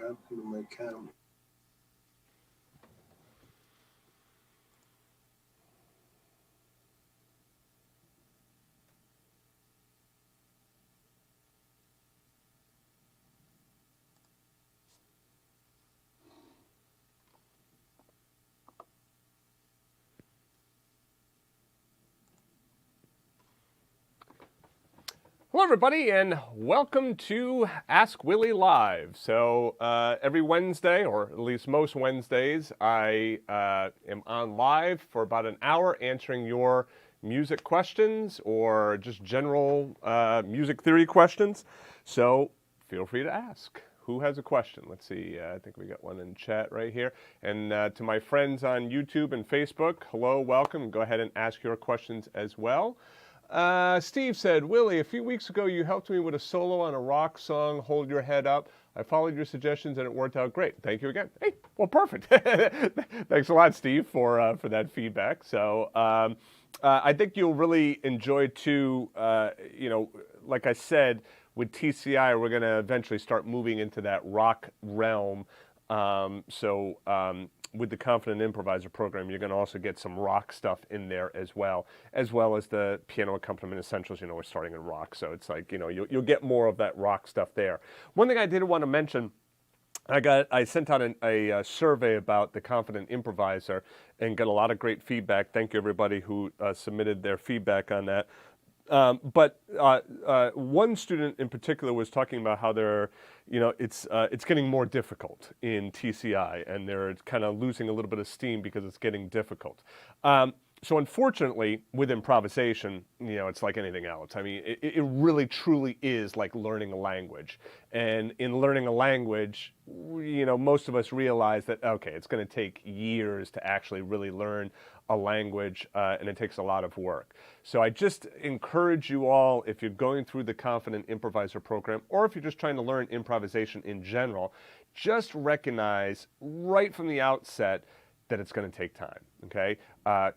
happened to my camera? Hello, everybody, and welcome to Ask Willie Live. So every Wednesday, or at least most Wednesdays, I am on live for about an hour answering your music questions or just general music theory questions. So feel free to ask. Who has a question? Let's see. I think we got one in chat right here. And to my friends on YouTube and Facebook, hello, welcome. Go ahead and ask your questions as well. Steve said, Willie, a few weeks ago you helped me with a solo on a rock song, Hold Your Head Up. I followed your suggestions and it worked out great. Thank you again. Hey, well, perfect. Thanks a lot, Steve, for that feedback. So I think you'll really enjoy too, like I said, with TCI, we're going to eventually start moving into that rock realm. With the Confident Improviser program, you're going to also get some rock stuff in there as well as the piano accompaniment essentials. We're starting in rock, so it's like, you'll get more of that rock stuff there. One thing I did want to mention, I sent out a survey about the Confident Improviser and got a lot of great feedback. Thank you, everybody who submitted their feedback on that. But one student in particular was talking about how it's getting more difficult in TCI, and they're kind of losing a little bit of steam because it's getting difficult. So unfortunately, with improvisation, it's like anything else. I mean, it really truly is like learning a language. And in learning a language, most of us realize that, okay, it's going to take years to actually really learn a language, and it takes a lot of work. So I just encourage you all, if you're going through the Confident Improviser program, or if you're just trying to learn improvisation in general, just recognize right from the outset that it's going to take time, okay?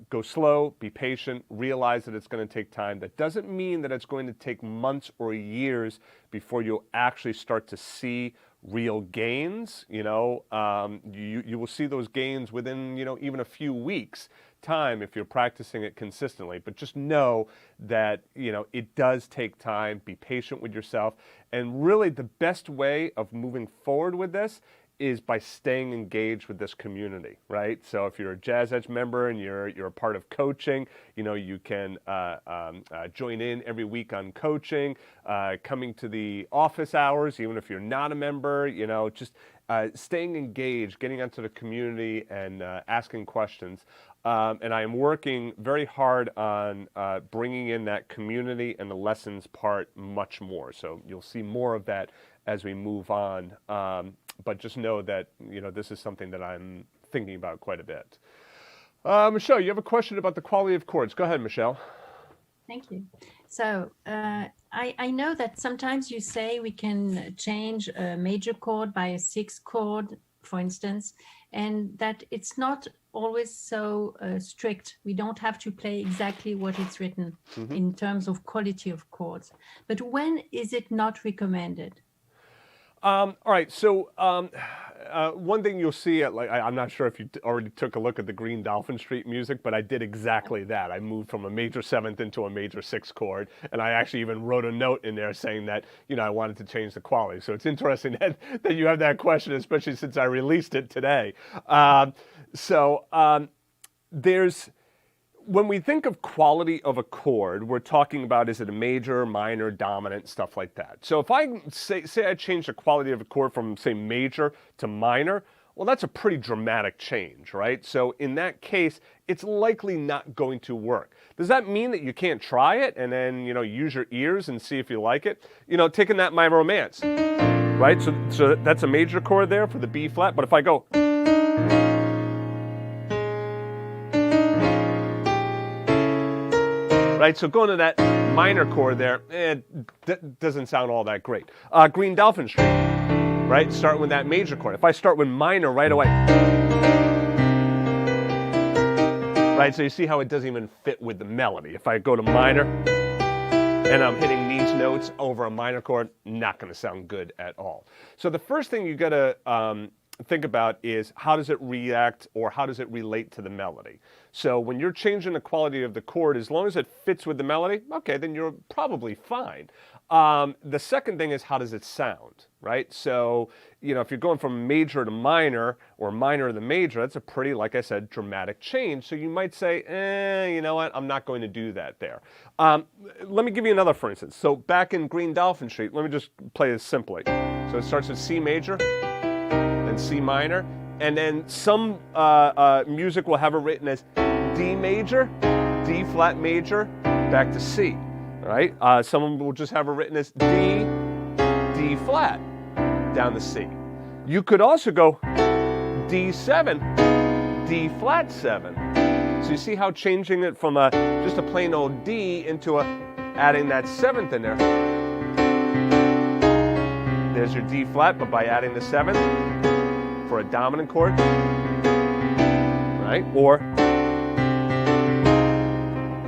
Go slow, be patient, realize that it's going to take time. That doesn't mean that it's going to take months or years before you'll actually start to see real gains. You will see those gains within, even a few weeks time if you're practicing it consistently. But just know that, it does take time. Be patient with yourself. And really the best way of moving forward with this is by staying engaged with this community, right? So if you're a Jazz Edge member and you're a part of coaching, you can join in every week on coaching, coming to the office hours, even if you're not a member, just staying engaged, getting into the community and asking questions. And I am working very hard on bringing in that community and the lessons part much more. So you'll see more of that as we move on. But just know that, this is something that I'm thinking about quite a bit. Michelle, you have a question about the quality of chords. Go ahead, Michelle. Thank you. So I know that sometimes you say we can change a major chord by a sixth chord, for instance, and that it's not always so strict. We don't have to play exactly what it's written in terms of quality of chords. But when is it not recommended? All right, so one thing you'll see, I'm not sure if you already took a look at the Green Dolphin Street music, but I did exactly that. I moved from a major seventh into a major sixth chord, and I actually even wrote a note in there saying that, I wanted to change the quality. So it's interesting that you have that question, especially since I released it today. When we think of quality of a chord, we're talking about, is it a major, minor, dominant, stuff like that. So if I say I change the quality of a chord from, say, major to minor, well, that's a pretty dramatic change, right? So in that case, it's likely not going to work. Does that mean that you can't try it and then, use your ears and see if you like it? Taking that My Romance, right? So that's a major chord there for the B flat, but if I go... Right, so going to that minor chord there, doesn't sound all that great. Green Dolphin Street, right? Starting with that major chord. If I start with minor right away, right? So you see how it doesn't even fit with the melody. If I go to minor, and I'm hitting these notes over a minor chord, not going to sound good at all. So the first thing you got to think about is how does it react or how does it relate to the melody. So when you're changing the quality of the chord, as long as it fits with the melody, okay, then you're probably fine. The second thing is how does it sound, right? So, you know, if you're going from major to minor or minor to major, that's a pretty, like I said, dramatic change. So you might say, you know what, I'm not going to do that there. Let me give you another for instance. So back in Green Dolphin Street, let me just play this simply. So it starts with C major, then C minor, and then some music will have it written as D major, D flat major, back to C. Right? Some will just have it written as D, D flat, down to C. You could also go D7, D flat 7. So you see how changing it from just a plain old D into adding that 7th in there. There's your D flat, but by adding the 7th for a dominant chord, right? Or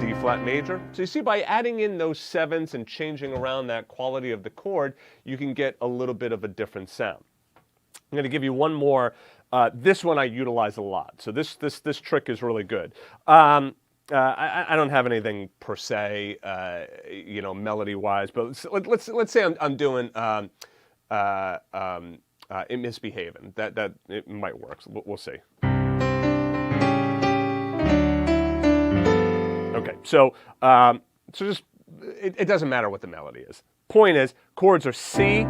D flat major. So you see by adding in those 7ths and changing around that quality of the chord, you can get a little bit of a different sound. I'm going to give you one more. This one I utilize a lot. So this trick is really good. I don't have anything per se, you know, melody-wise, but let's say I'm doing misbehaving. That it might work. We'll see. Okay, so just it doesn't matter what the melody is. Point is, chords are C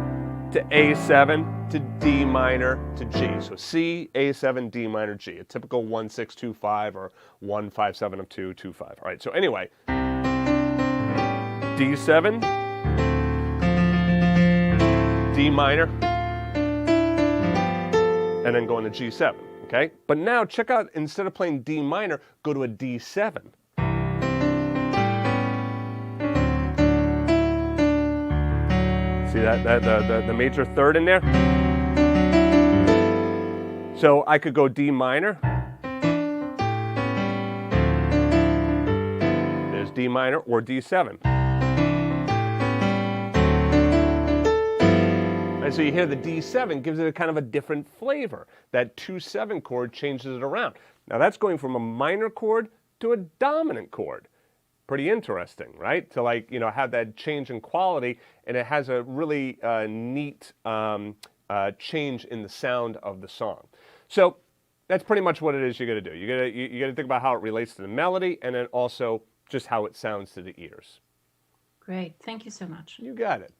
to A7 to D minor to G. So C, A7, D minor, G. A typical 1-6-2-5 or 1-5-7-2-2-5. All right. So anyway, D7, D minor, and then going to G7. Okay. But now check out, instead of playing D minor, go to a D7. See that the major third in there? So I could go D minor. There's D minor or D7. And so you hear the D7 gives it a kind of a different flavor. That 2-7 chord changes it around. Now that's going from a minor chord to a dominant chord. Pretty interesting, right? To, like, you know, have that change in quality, and it has a really neat change in the sound of the song. So that's pretty much what it is you got to do. You got to think about how it relates to the melody, and then also just how it sounds to the ears. Great, thank you so much. You got it.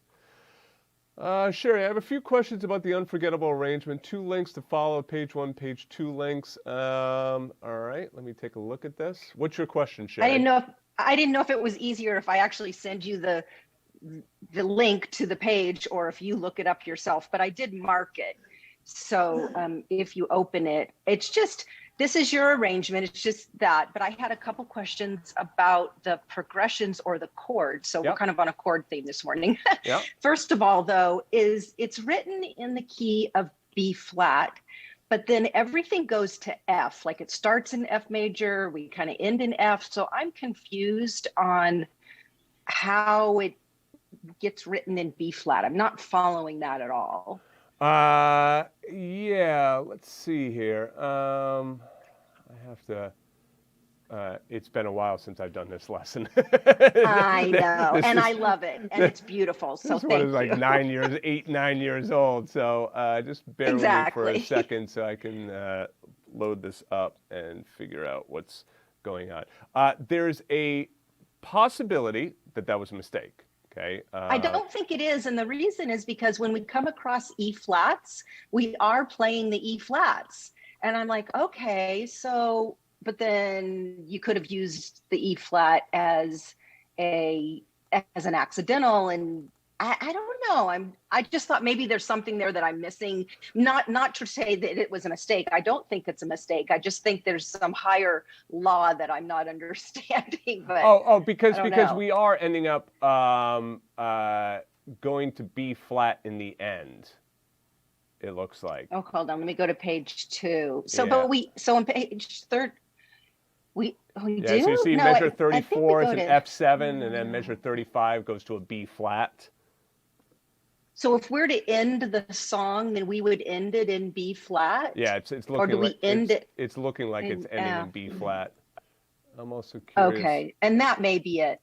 Sherry, I have a few questions about the unforgettable arrangement. 2 links to follow, page 1, page 2 links. All right, let me take a look at this. What's your question, Sherry? I didn't know if it was easier if I actually send you the link to the page or if you look it up yourself, but I did mark it. So if you open it, it's just, this is your arrangement. It's just that, but I had a couple questions about the progressions or the chords. So we're kind of on a chord theme this morning. First of all, though, it's written in the key of B flat, but then everything goes to F, like it starts in F major, we kind of end in F. So I'm confused on how it gets written in B flat. I'm not following that at all. Yeah, let's see here. I have to, it's been a while since I've done this lesson. I know, and I love it, and it's beautiful, so thank you. This one is like 9 years old, so just bear with me for a second so I can load this up and figure out what's going on. There's a possibility that was a mistake. Okay. I don't think it is, and the reason is because when we come across E flats, we are playing the E flats, and I'm like, okay, so, but then you could have used the E flat as an accidental, and I don't know. I just thought maybe there's something there that I'm missing. Not to say that it was a mistake. I don't think it's a mistake. I just think there's some higher law that I'm not understanding. But because we are ending up going to B flat in the end. It looks like. Oh, hold on. Let me go to page 2. So, yeah. So on page 3. we Yeah, do? so you see No, measure I think we 34 is go an to- F7, and then measure 35 goes to a B flat. So if we're to end the song, then we would end it in B flat? Yeah, it's looking Or do we like end it it's looking like it's in ending F? in B flat. I'm also curious. Okay, and that may be it.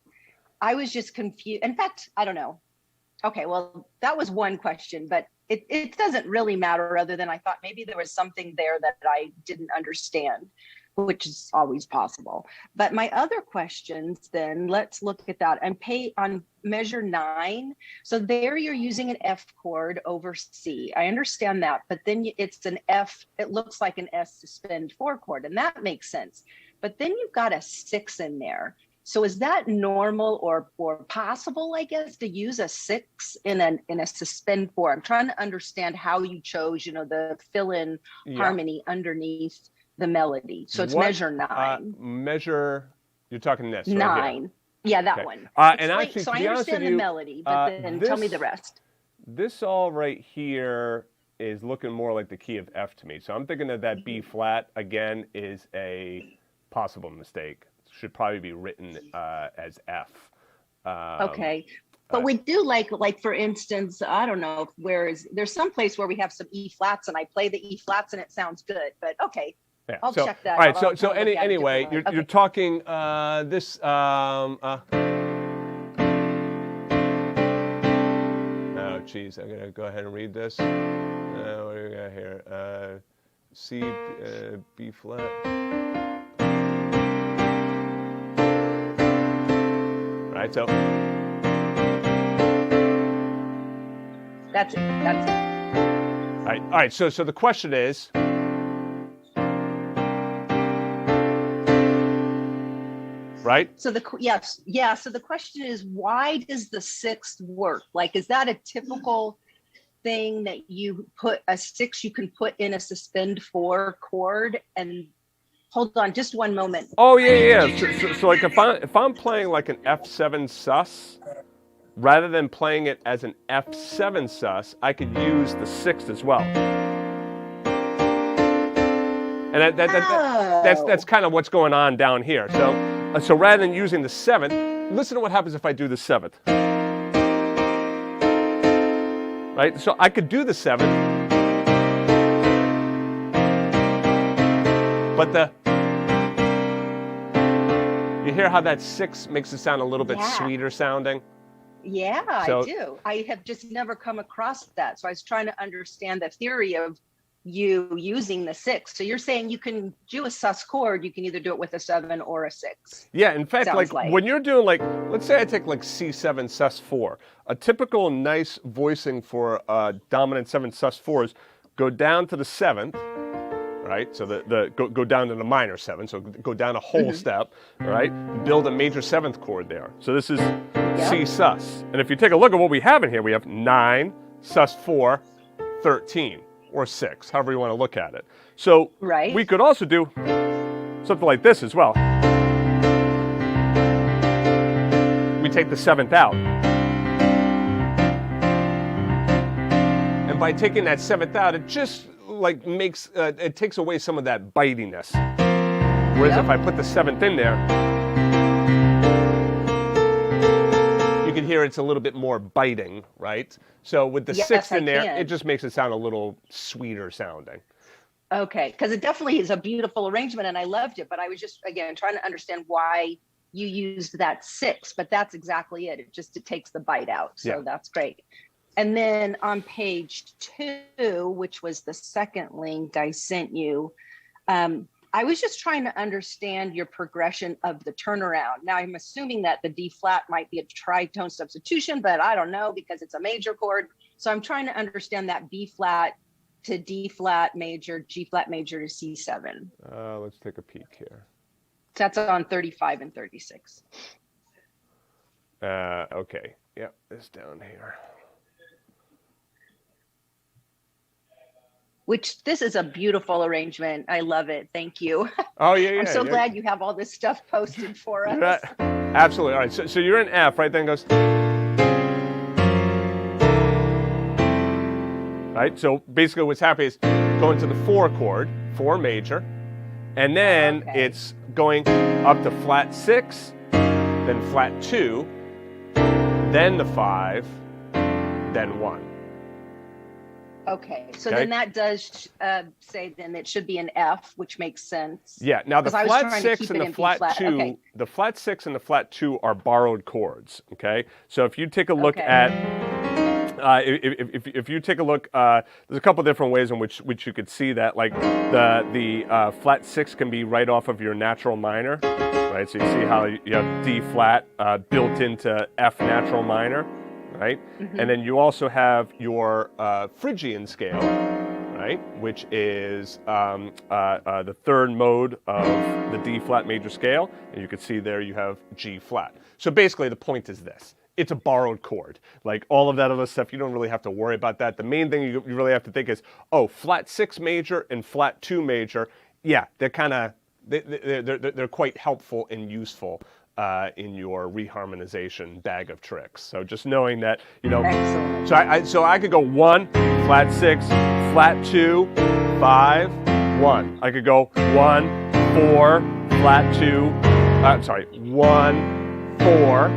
I was just confused. In fact, I don't know. Okay, well, that was one question, but it doesn't really matter other than I thought maybe there was something there that I didn't understand, which is always possible. But my other questions then, let's look at that and pay on measure 9. So there you're using an F chord over C. I understand that, but then it's an F, it looks like an S suspend 4 chord, and that makes sense. But then you've got a 6 in there. So is that normal or possible, I guess, to use a 6 in a suspend 4? I'm trying to understand how you chose, the fill-in harmony underneath the melody. So it's measure 9. You're talking this, 9. Right here. Yeah, that Okay. one. And actually, so to I be honest understand with the you, melody, but then tell me the rest. This all right here is looking more like the key of F to me. So I'm thinking that B flat, again, is a possible mistake. Should probably be written as F. Okay. But we do like for instance, I don't know, there's some place where we have some E flats and I play the E flats and it sounds good, but okay. Yeah. I'll check that all right, out. So anyway, you're talking this. Oh, geez, I'm gonna go ahead and read this. What do we got here? C, B flat. Right, so that's it. All right. So the question is, right? So So the question is, why does the 6th work? Like, is that a typical thing that you put a 6 you can put in a suspend 4 chord? And hold on, just one moment. Oh yeah. So like if I'm playing like an F7 sus, rather than playing it as an F7 sus, I could use the 6th as well. And that's kind of what's going on down here. So rather than using the 7th, listen to what happens if I do the 7th. Right? So I could do the 7th, but you hear how that 6 makes it sound a little bit sweeter sounding? Yeah, I do. I have just never come across that. So I was trying to understand the theory of you using the 6. So you're saying you can do a sus chord, you can either do it with a 7 or a 6. Yeah, in fact, like when you're doing let's say I take like C7 sus 4, a typical nice voicing for dominant 7 sus 4 is go down to the 7th, right? So go down to the minor 7, so go down a whole step, right? Build a major 7th chord there. So this is C sus. And if you take a look at what we have in here, we have 9, sus 4, 13. Or 6, however you want to look at it. So we could also do something like this as well. We take the 7th out. And by taking that 7th out, it just like makes, it takes away some of that bitiness. Whereas if I put the 7th in there, you can hear it's a little bit more biting, right? So with the 6th in there, it just makes it sound a little sweeter sounding. Okay, because it definitely is a beautiful arrangement and I loved it, but I was just, again, trying to understand why you used that 6, but that's exactly it. It takes the bite out, so that's great. And then on page 2, which was the second link I sent you, I was just trying to understand your progression of the turnaround. Now, I'm assuming that the D flat might be a tritone substitution, but I don't know because it's a major chord. So I'm trying to understand that B flat to D flat major, G flat major to C7. Let's take a peek here. That's on 35 and 36. Okay. Yep, it's down here. Which this is a beautiful arrangement. I love it. Thank you. Oh, yeah. I'm so glad you have all this stuff posted for us. Absolutely. All right. So you're in F, right? Then it goes. Right. So basically what's happening is going to the 4 chord, 4 major, and then it's going up to flat 6, then flat 2, then the 5, then 1. Okay, so Okay. then that does say then it should be an F, which makes sense. Yeah, now the 'Cause I was flat trying to 6 keep and it the in B flat flat. 2, Okay. the flat 6 and the flat 2 are borrowed chords, okay? So if you take a look Okay. at, if you take a look, there's a couple different ways in which you could see that, like the flat 6 can be right off of your natural minor, right? So you see how you have D flat built into F natural minor, right? Mhm. And then you also have your Phrygian scale, right, which is the third mode of the D flat major scale, and you can see there you have G flat. So basically the point is this. It's a borrowed chord. Like all of that other stuff, you don't really have to worry about that. The main thing you really have to think is, oh, flat 6 major and flat 2 major, yeah, they're kind of, they're quite helpful and useful in your reharmonization bag of tricks. So just knowing that, you know, Excellent. so I could go 1, flat 6, flat 2, 5, 1. I could go 1, 4, flat 2, 1, 4,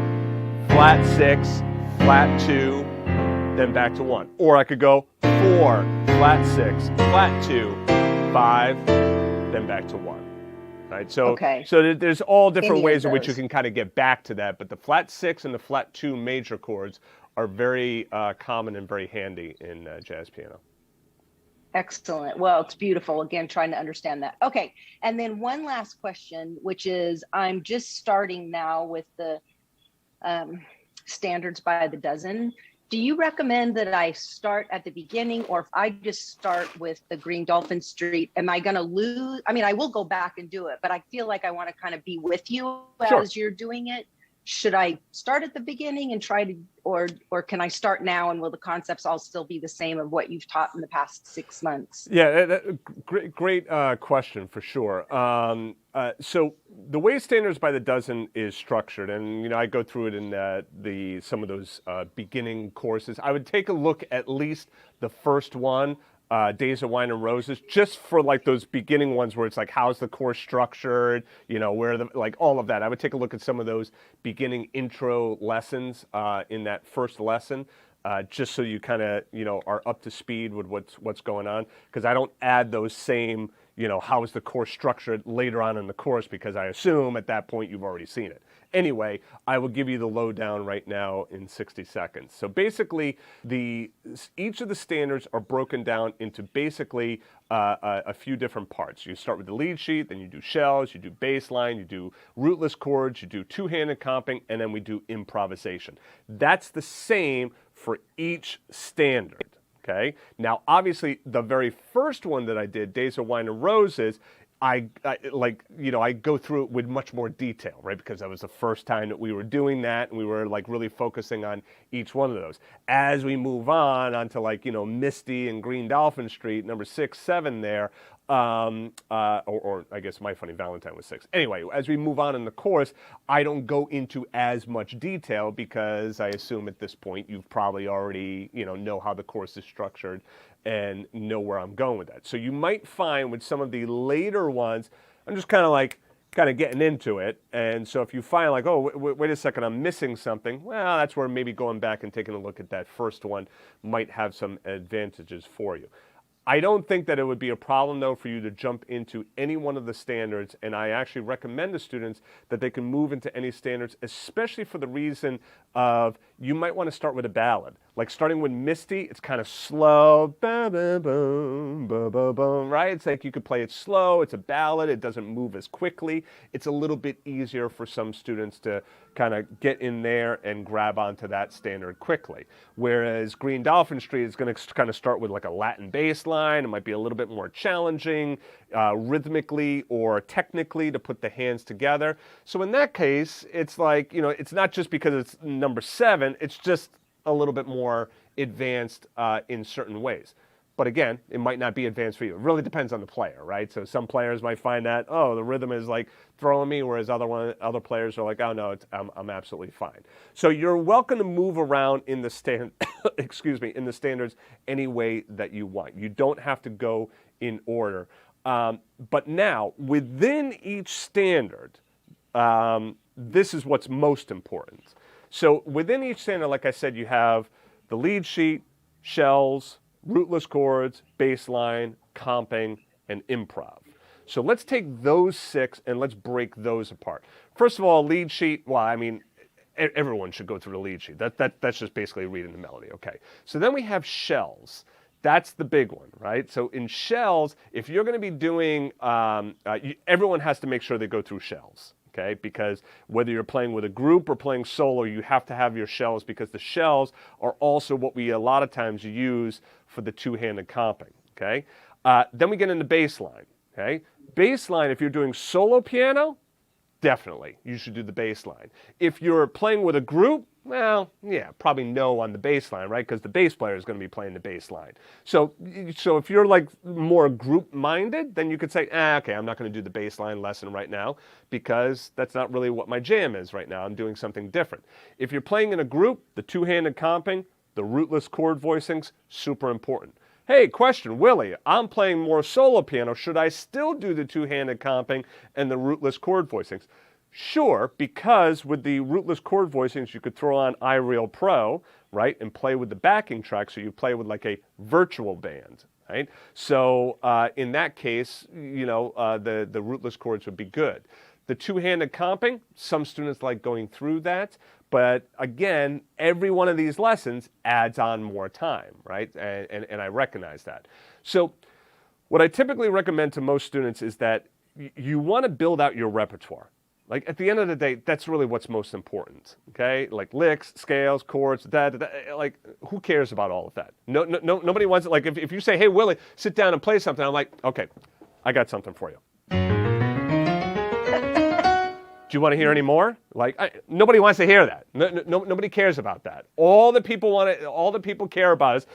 flat 6, flat 2, then back to 1. Or I could go 4, flat 6, flat 2, 5, then back to 1. Right? So, Okay. so there's all different Any of ways in which you those. can kind of get back to that, but the flat 6 and the flat 2 major chords are very common and very handy in jazz piano. Excellent. Well, it's beautiful. Again, trying to understand that. Okay. And then one last question, which is I'm just starting now with the standards by the dozen. Do you recommend that I start at the beginning, or if I just start with the Green Dolphin Street, am I going to lose? I mean, I will go back and do it, but I feel like I want to kind of be with you Sure. as you're doing it. Should I start at the beginning and try to, or can I start now, and will the concepts all still be the same of what you've taught in the past 6 months? Yeah, great question for sure. So the way Standards by the Dozen is structured, and you know, I go through it in some of those beginning courses. I would take a look at least the first one, Days of Wine and Roses, just for like those beginning ones where it's like, how's the course structured, you know, where the, like all of that. I would take a look at some of those beginning intro lessons in that first lesson. Just so you kind of, you know, are up to speed with what's going on, because I don't add those same, you know, how is the course structured later on in the course, because I assume at that point you've already seen it. Anyway, I will give you the lowdown right now in 60 seconds. So basically, each of the standards are broken down into basically a few different parts. You start with the lead sheet, then you do shells, you do bass line, you do rootless chords, you do two-handed comping, and then we do improvisation. That's the same for each standard, okay? Now, obviously, the very first one that I did, Days of Wine and Roses, I go through it with much more detail, right? Because that was the first time that we were doing that, and we were like really focusing on each one of those. As we move on onto like, you know, Misty and Green Dolphin Street, number 6, 7 there, or I guess My Funny Valentine was 6. Anyway, as we move on in the course, I don't go into as much detail because I assume at this point you've probably already, you know how the course is structured and know where I'm going with that. So you might find with some of the later ones, I'm just kind of getting into it. And so if you find like, oh, wait a second, I'm missing something, well, that's where maybe going back and taking a look at that first one might have some advantages for you. I don't think that it would be a problem, though, for you to jump into any one of the standards, and I actually recommend to students that they can move into any standards, especially for the reason of you might want to start with a ballad. Like starting with Misty, it's kind of slow, ba-ba-boom, ba-ba-boom, right? It's like you could play it slow, it's a ballad, it doesn't move as quickly. It's a little bit easier for some students to kind of get in there and grab onto that standard quickly. Whereas Green Dolphin Street is going to kind of start with like a Latin bass line. It might be a little bit more challenging rhythmically or technically to put the hands together. So in that case, it's like, you know, it's not just because it's number 7, it's just a little bit more advanced in certain ways. But again, it might not be advanced for you. It really depends on the player, right? So some players might find that, oh, the rhythm is like throwing me, whereas other players are like, oh no, I'm absolutely fine. So you're welcome to move around in the in the standards any way that you want. You don't have to go in order. But now, within each standard, this is what's most important. So within each standard, like I said, you have the lead sheet, shells, rootless chords, baseline, comping, and improv. So let's take those 6 and let's break those apart. First of all, lead sheet, well, I mean, everyone should go through the lead sheet. That's just basically reading the melody, okay. So then we have shells. That's the big one, right? So in shells, if you're going to be doing, everyone has to make sure they go through shells, okay? Because whether you're playing with a group or playing solo, you have to have your shells, because the shells are also what we a lot of times use for the two-handed comping, okay? Then we get into baseline, okay? Baseline, if you're doing solo piano, definitely, you should do the bass line. If you're playing with a group, well, yeah, probably no on the bass line, right? Because the bass player is going to be playing the bass line. So if you're like more group-minded, then you could say, okay, I'm not going to do the bass line lesson right now because that's not really what my jam is right now. I'm doing something different. If you're playing in a group, the two-handed comping, the rootless chord voicings, super important. Hey, question, Willie, I'm playing more solo piano. Should I still do the two-handed comping and the rootless chord voicings? Sure, because with the rootless chord voicings, you could throw on iReal Pro, right, and play with the backing track, so you play with like a virtual band, right? So in that case, you know, the rootless chords would be good. The two-handed comping, some students like going through that, but again, every one of these lessons adds on more time, right? And I recognize that. So what I typically recommend to most students is that you want to build out your repertoire. Like at the end of the day, that's really what's most important, okay? Like licks, scales, chords, like who cares about all of that? Nobody wants it. Like if you say, hey, Willie, sit down and play something, I'm like, okay, I got something for you. Do you want to hear any more? Like nobody wants to hear that. Nobody cares about that. All the people care about is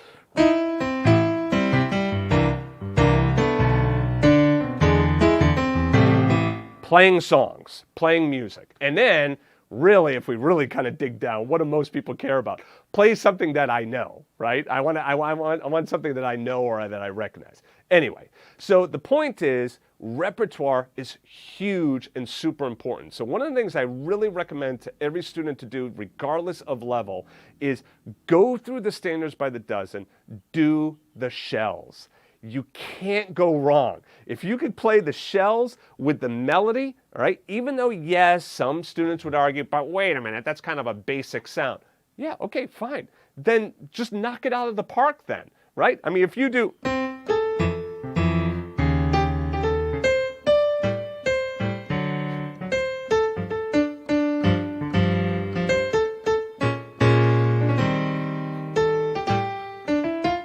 playing songs, playing music. And then really, if we really kind of dig down, what do most people care about? Play something that I know, right? I want something that I know or that I recognize. Anyway, so the point is, repertoire is huge and super important. So one of the things I really recommend to every student to do, regardless of level, is go through the standards by the dozen, do the shells. You can't go wrong. If you could play the shells with the melody, all right, even though, yes, some students would argue, but wait a minute, that's kind of a basic sound. Yeah, okay, fine. Then just knock it out of the park then, right? I mean, if you do...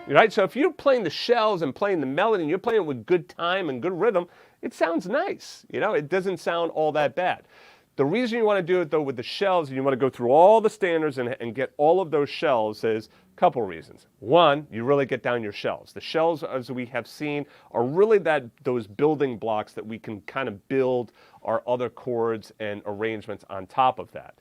Right? So if you're playing the shells and playing the melody and you're playing it with good time and good rhythm, it sounds nice. You know, it doesn't sound all that bad. The reason you want to do it though with the shells and you want to go through all the standards and get all of those shells is a couple reasons. One, you really get down your shells. The shells, as we have seen, are really those building blocks that we can kind of build our other chords and arrangements on top of that.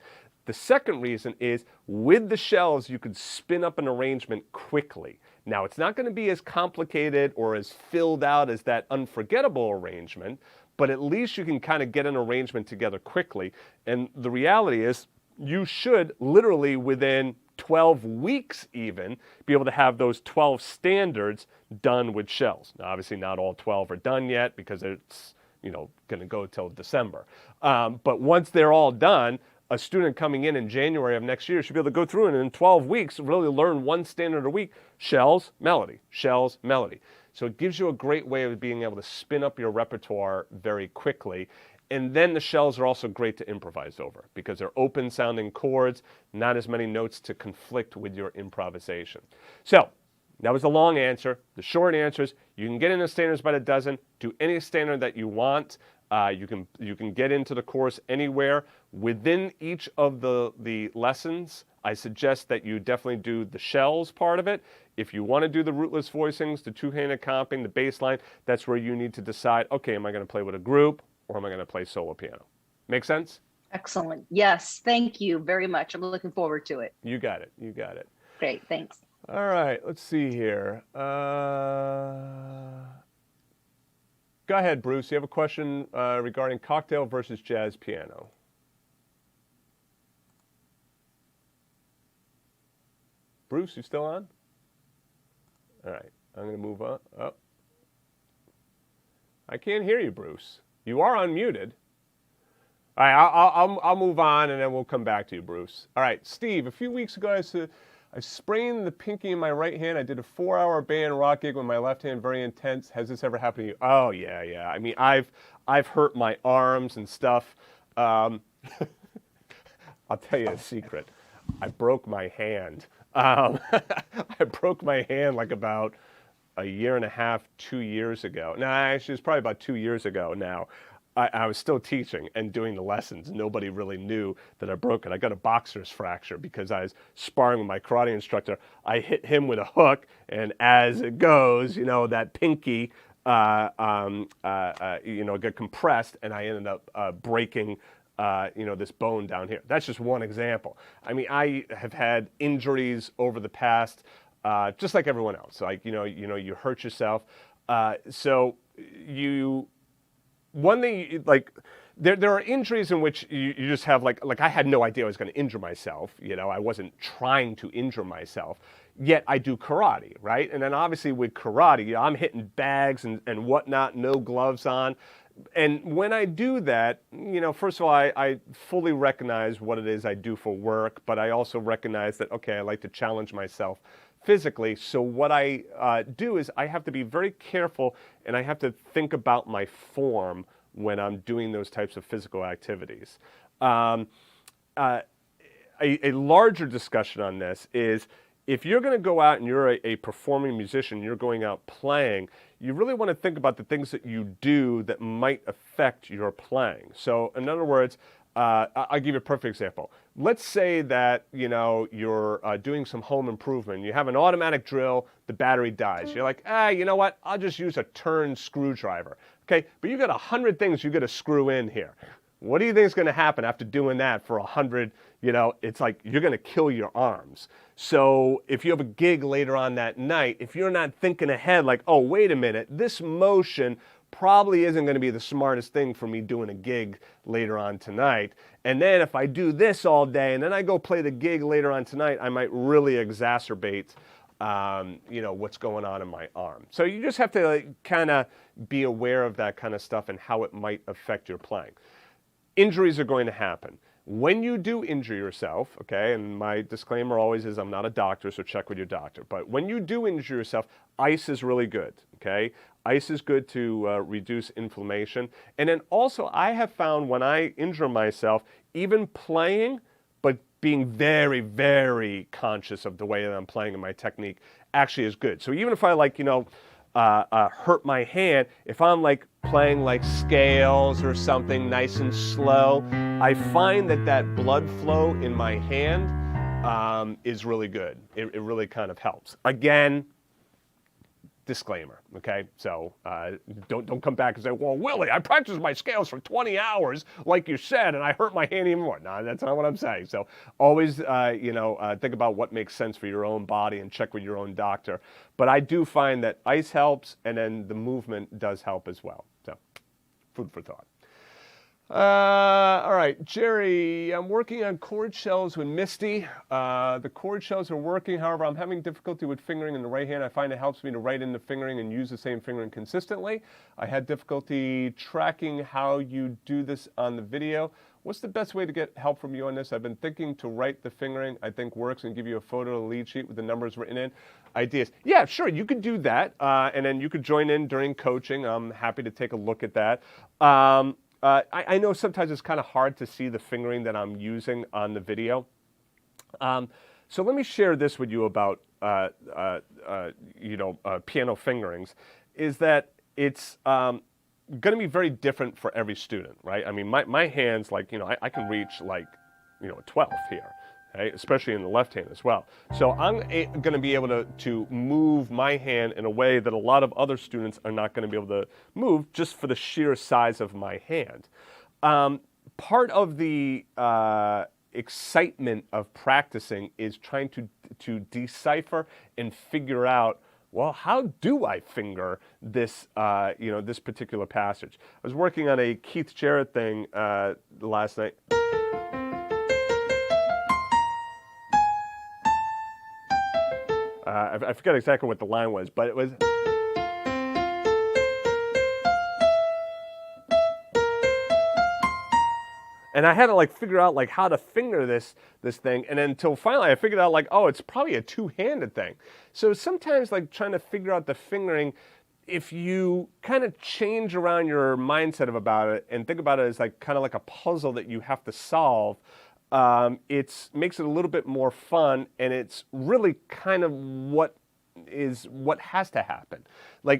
The second reason is with the shells, you could spin up an arrangement quickly. Now, it's not going to be as complicated or as filled out as that unforgettable arrangement, but at least you can kind of get an arrangement together quickly. And the reality is you should literally within 12 weeks even be able to have those 12 standards done with shells. Now, obviously not all 12 are done yet because it's, you know, going to go till December. But once they're all done, a student coming in January of next year should be able to go through and in 12 weeks really learn one standard a week, shells, melody, shells, melody. So it gives you a great way of being able to spin up your repertoire very quickly. And then the shells are also great to improvise over because they're open sounding chords, not as many notes to conflict with your improvisation. So that was a long answer. The short answer is you can get into standards by the dozen, do any standard that you want. You can get into the course anywhere. Within each of the lessons, I suggest that you definitely do the shells part of it. If you want to do the rootless voicings, the two-handed comping, the bass line, that's where you need to decide, okay, am I going to play with a group or am I going to play solo piano? Make sense? Excellent. Yes, thank you very much. I'm looking forward to it. You got it. You got it. Great, thanks. All right, let's see here. Go ahead, Bruce. You have a question regarding cocktail versus jazz piano. Bruce, you still on? All right, I'm going to move on. Oh. I can't hear you, Bruce. You are unmuted. All right, I'll move on, and then we'll come back to you, Bruce. All right, Steve, a few weeks ago, I sprained the pinky in my right hand. I did a 4-hour band rock gig with my left hand, very intense. Has this ever happened to you? Oh, yeah. I mean, I've hurt my arms and stuff. I'll tell you a secret. I broke my hand. I broke my hand like about a year and a half, 2 years ago. No, actually, it was probably about 2 years ago now. I was still teaching and doing the lessons. Nobody really knew that I broke it. I got a boxer's fracture because I was sparring with my karate instructor. I hit him with a hook, and as it goes, that pinky, got compressed, and I ended up breaking this bone down here. That's just one example. I mean, I have had injuries over the past, just like everyone else. Like, you hurt yourself. One thing, like, there are injuries in which you just have, like I had no idea I was going to injure myself. I wasn't trying to injure myself. Yet I do karate, right? And then obviously with karate, I'm hitting bags and whatnot, no gloves on. And when I do that, first of all, I fully recognize what it is I do for work, but I also recognize that, okay, I like to challenge myself physically. So what I do is I have to be very careful, and I have to think about my form when I'm doing those types of physical activities. A larger discussion on this is, if you're going to go out and you're a performing musician, you're going out playing, you really want to think about the things that you do that might affect your playing. So in other words, I'll give you a perfect example. Let's say that, you're doing some home improvement. You have an automatic drill, the battery dies. You're like, you know what? I'll just use a turn screwdriver. Okay, but you got 100 things you got to screw in here. What do you think is going to happen after doing that for 100? It's like you're going to kill your arms. So if you have a gig later on that night, if you're not thinking ahead, like, oh, wait a minute, this motion probably isn't going to be the smartest thing for me doing a gig later on tonight. And then if I do this all day and then I go play the gig later on tonight, I might really exacerbate what's going on in my arm. So you just have to kind of be aware of that kind of stuff and how it might affect your playing. Injuries are going to happen. When you do injure yourself, okay, and my disclaimer always is I'm not a doctor, so check with your doctor. But when you do injure yourself, ice is really good, okay? Ice is good to reduce inflammation. And then also I have found when I injure myself, even playing, but being very, very conscious of the way that I'm playing and my technique actually is good. So even if I hurt my hand, if I'm like playing like scales or something nice and slow, I find that blood flow in my hand is really good. It really kind of helps. Again, disclaimer, okay? So don't come back and say, well, Willie, I practiced my scales for 20 hours, like you said, and I hurt my hand even more. No, that's not what I'm saying. So always, think about what makes sense for your own body and check with your own doctor. But I do find that ice helps, and then the movement does help as well. So food for thought. All right, Jerry, I'm working on chord shells with Misty. The chord shells are working. However, I'm having difficulty with fingering in the right hand. I find it helps me to write in the fingering and use the same fingering consistently. I had difficulty tracking how you do this on the video. What's the best way to get help from you on this? I've been thinking to write the fingering, I think works, and give you a photo of the lead sheet with the numbers written in. Ideas. Yeah, sure, you could do that, and then you could join in during coaching. I'm happy to take a look at that. I know sometimes it's kind of hard to see the fingering that I'm using on the video. So let me share this with you about piano fingerings, is that it's going to be very different for every student, right? I mean, my hands, like, I can reach like, a 12th here, okay? Especially in the left hand as well. So I'm going to be able to move my hand in a way that a lot of other students are not going to be able to move just for the sheer size of my hand. Part of the excitement of practicing is trying to decipher and figure out well, how do I finger this, this particular passage? I was working on a Keith Jarrett thing last night. I forget exactly what the line was, but it was. And I had to figure out how to finger this thing, and then until finally I figured out oh, it's probably a two-handed thing. So sometimes trying to figure out the fingering, if you kind of change around your mindset about it and think about it as kind of like a puzzle that you have to solve, it makes it a little bit more fun, and it's really kind of what has to happen.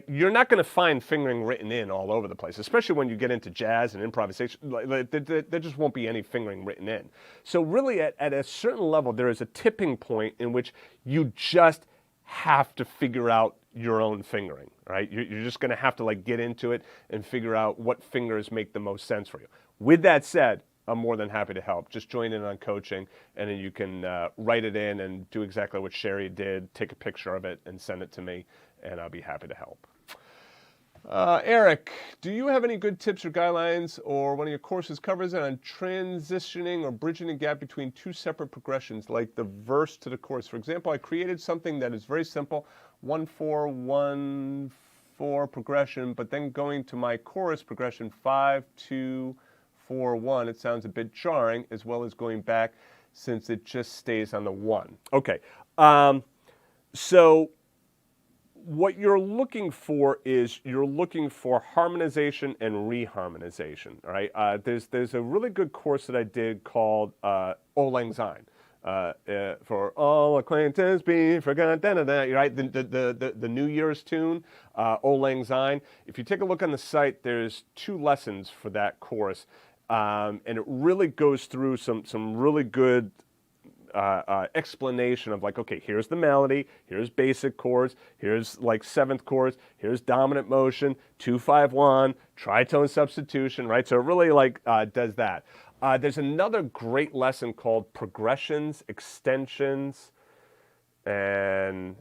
You're not going to find fingering written in all over the place, especially when you get into jazz and improvisation. There just won't be any fingering written in. So really at a certain level, there is a tipping point in which you just have to figure out your own fingering, right? You're just going to have to get into it and figure out what fingers make the most sense for you. With that said, I'm more than happy to help. Just join in on coaching, and then you can write it in and do exactly what Sherry did, take a picture of it and send it to me, and I'll be happy to help. Eric, do you have any good tips or guidelines, or one of your courses covers it on transitioning or bridging the gap between two separate progressions, like the verse to the chorus? For example, I created something that is very simple, 1-4, 1-4 progression, but then going to my chorus progression, 5-2, 4-1, it sounds a bit jarring, as well as going back since it just stays on the 1. Okay, so what you're looking for is you're looking for harmonization and reharmonization. All right, there's a really good course that I did called Auld Lang Syne. For all acquaintance be forgot, right? The New Year's tune, Auld Lang Syne. If you take a look on the site, there's 2 lessons for that course. And it really goes through some really good explanation of okay, here's the melody, here's basic chords, here's 7th chords, here's dominant motion, 2-5-1, tritone substitution, right? So it really does that. There's another great lesson called progressions, extensions, and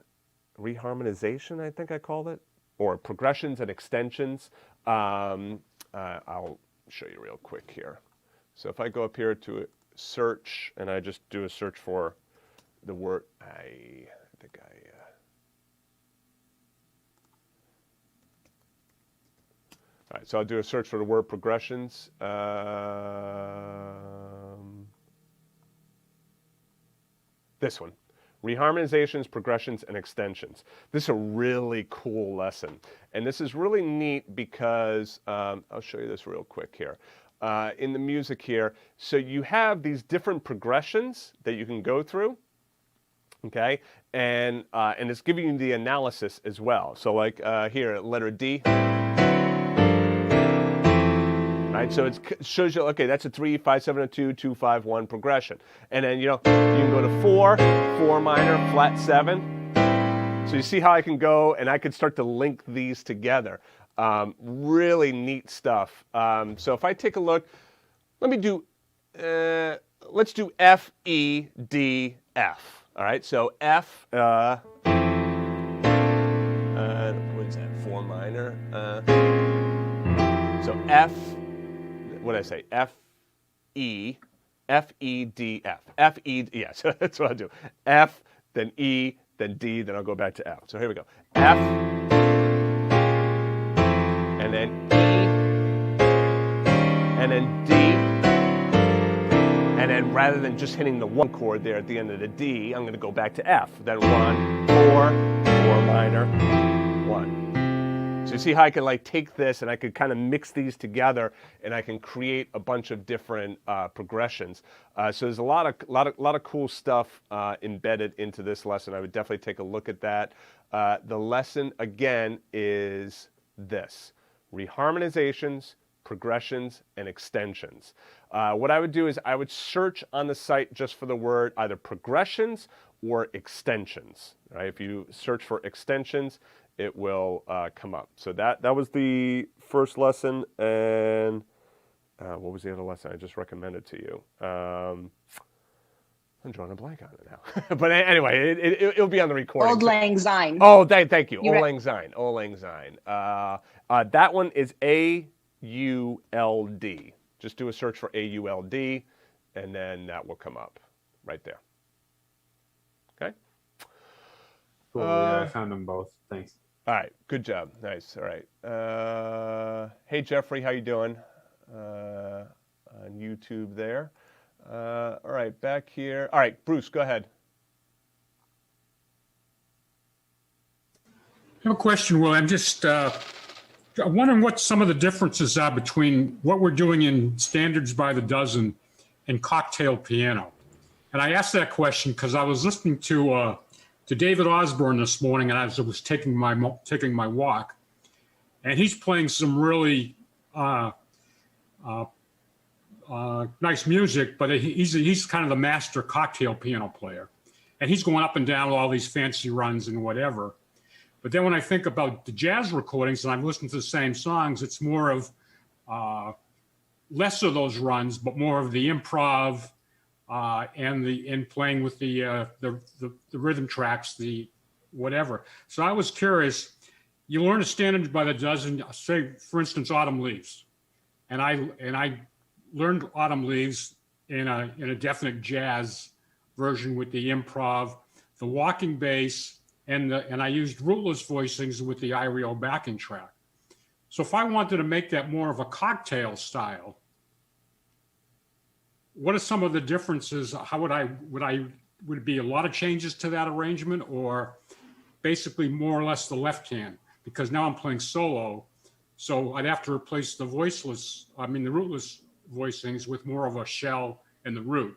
reharmonization, I think I called it, or progressions and extensions. I'll show you real quick here. So if I go up here to search and I just do a search for the word, I think all right, so I'll do a search for the word progressions. This one, reharmonizations, progressions, and extensions. This is a really cool lesson. And this is really neat because, I'll show you this real quick here. In the music here, so you have these different progressions that you can go through, okay? And it's giving you the analysis as well. So here, letter D. Right, so it shows you, okay, that's a 3-5-7-2, 2-5-1 progression. And then, you can go to 4 minor, flat 7. So you see how I can go and I can start to link these together. Really neat stuff. So if I take a look, let's do F, E, D, F. All right, so F, what is that, 4 minor? So F, what did I say? F, E, D, F. F, E, yeah, so that's what I'll do. F, then E, then D, then I'll go back to F. So here we go. F, and then E, and then D, and then rather than just hitting the 1 chord there at the end of the D, I'm going to go back to F. Then 1, 4 minor, 1. So you see how I can take this and I could kind of mix these together and I can create a bunch of different progressions. So there's a lot of cool stuff embedded into this lesson. I would definitely take a look at that. The lesson again is this: reharmonizations, progressions, and extensions. What I would do is I would search on the site just for the word either progressions or extensions. Right? If you search for extensions, it will come up. So that was the first lesson, and what was the other lesson I just recommended to you? I'm drawing a blank on it now. But anyway, it'll be on the recording. Auld Lang Syne. Oh, thank you. You Auld Lang Syne. Auld Lang Syne. That one is AULD. Just do a search for AULD, and then that will come up right there. Okay? Cool. Yeah, I found them both. Thanks. All right. Good job. Nice. All right. Hey, Jeffrey. How you doing? On YouTube there. All right. Back here. All right. Bruce, go ahead. I have a question, Will. I'm just wondering what some of the differences are between what we're doing in standards by the dozen and cocktail piano. And I asked that question because I was listening to David Osborne this morning, and as I was taking my walk, and he's playing some really nice music, but he's kind of the master cocktail piano player, and he's going up and down all these fancy runs and whatever. But then when I think about the jazz recordings, and I've listened to the same songs, it's more of less of those runs, but more of the improv and playing with the rhythm tracks, the whatever. So I was curious. You learn a standards by the dozen. Say, for instance, Autumn Leaves, and I learned Autumn Leaves in a definite jazz version with the improv, the walking bass. And I used rootless voicings with the IRIO backing track. So if I wanted to make that more of a cocktail style, what are some of the differences? How would it be a lot of changes to that arrangement, or basically more or less the left hand? Because now I'm playing solo, so I'd have to replace the rootless voicings with more of a shell and the root.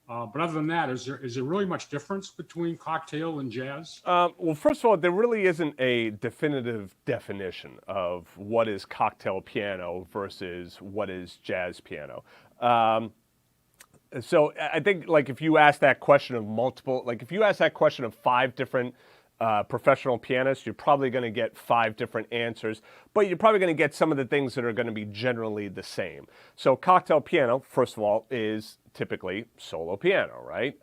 But other than that, is there really much difference between cocktail and jazz? Well, first of all, there really isn't a definitive definition of what is cocktail piano versus what is jazz piano. So I think, like, if you ask that question of 5 different professional pianists, you're probably going to get 5 different answers, but you're probably going to get some of the things that are going to be generally the same. So cocktail piano, first of all, is typically solo piano, right?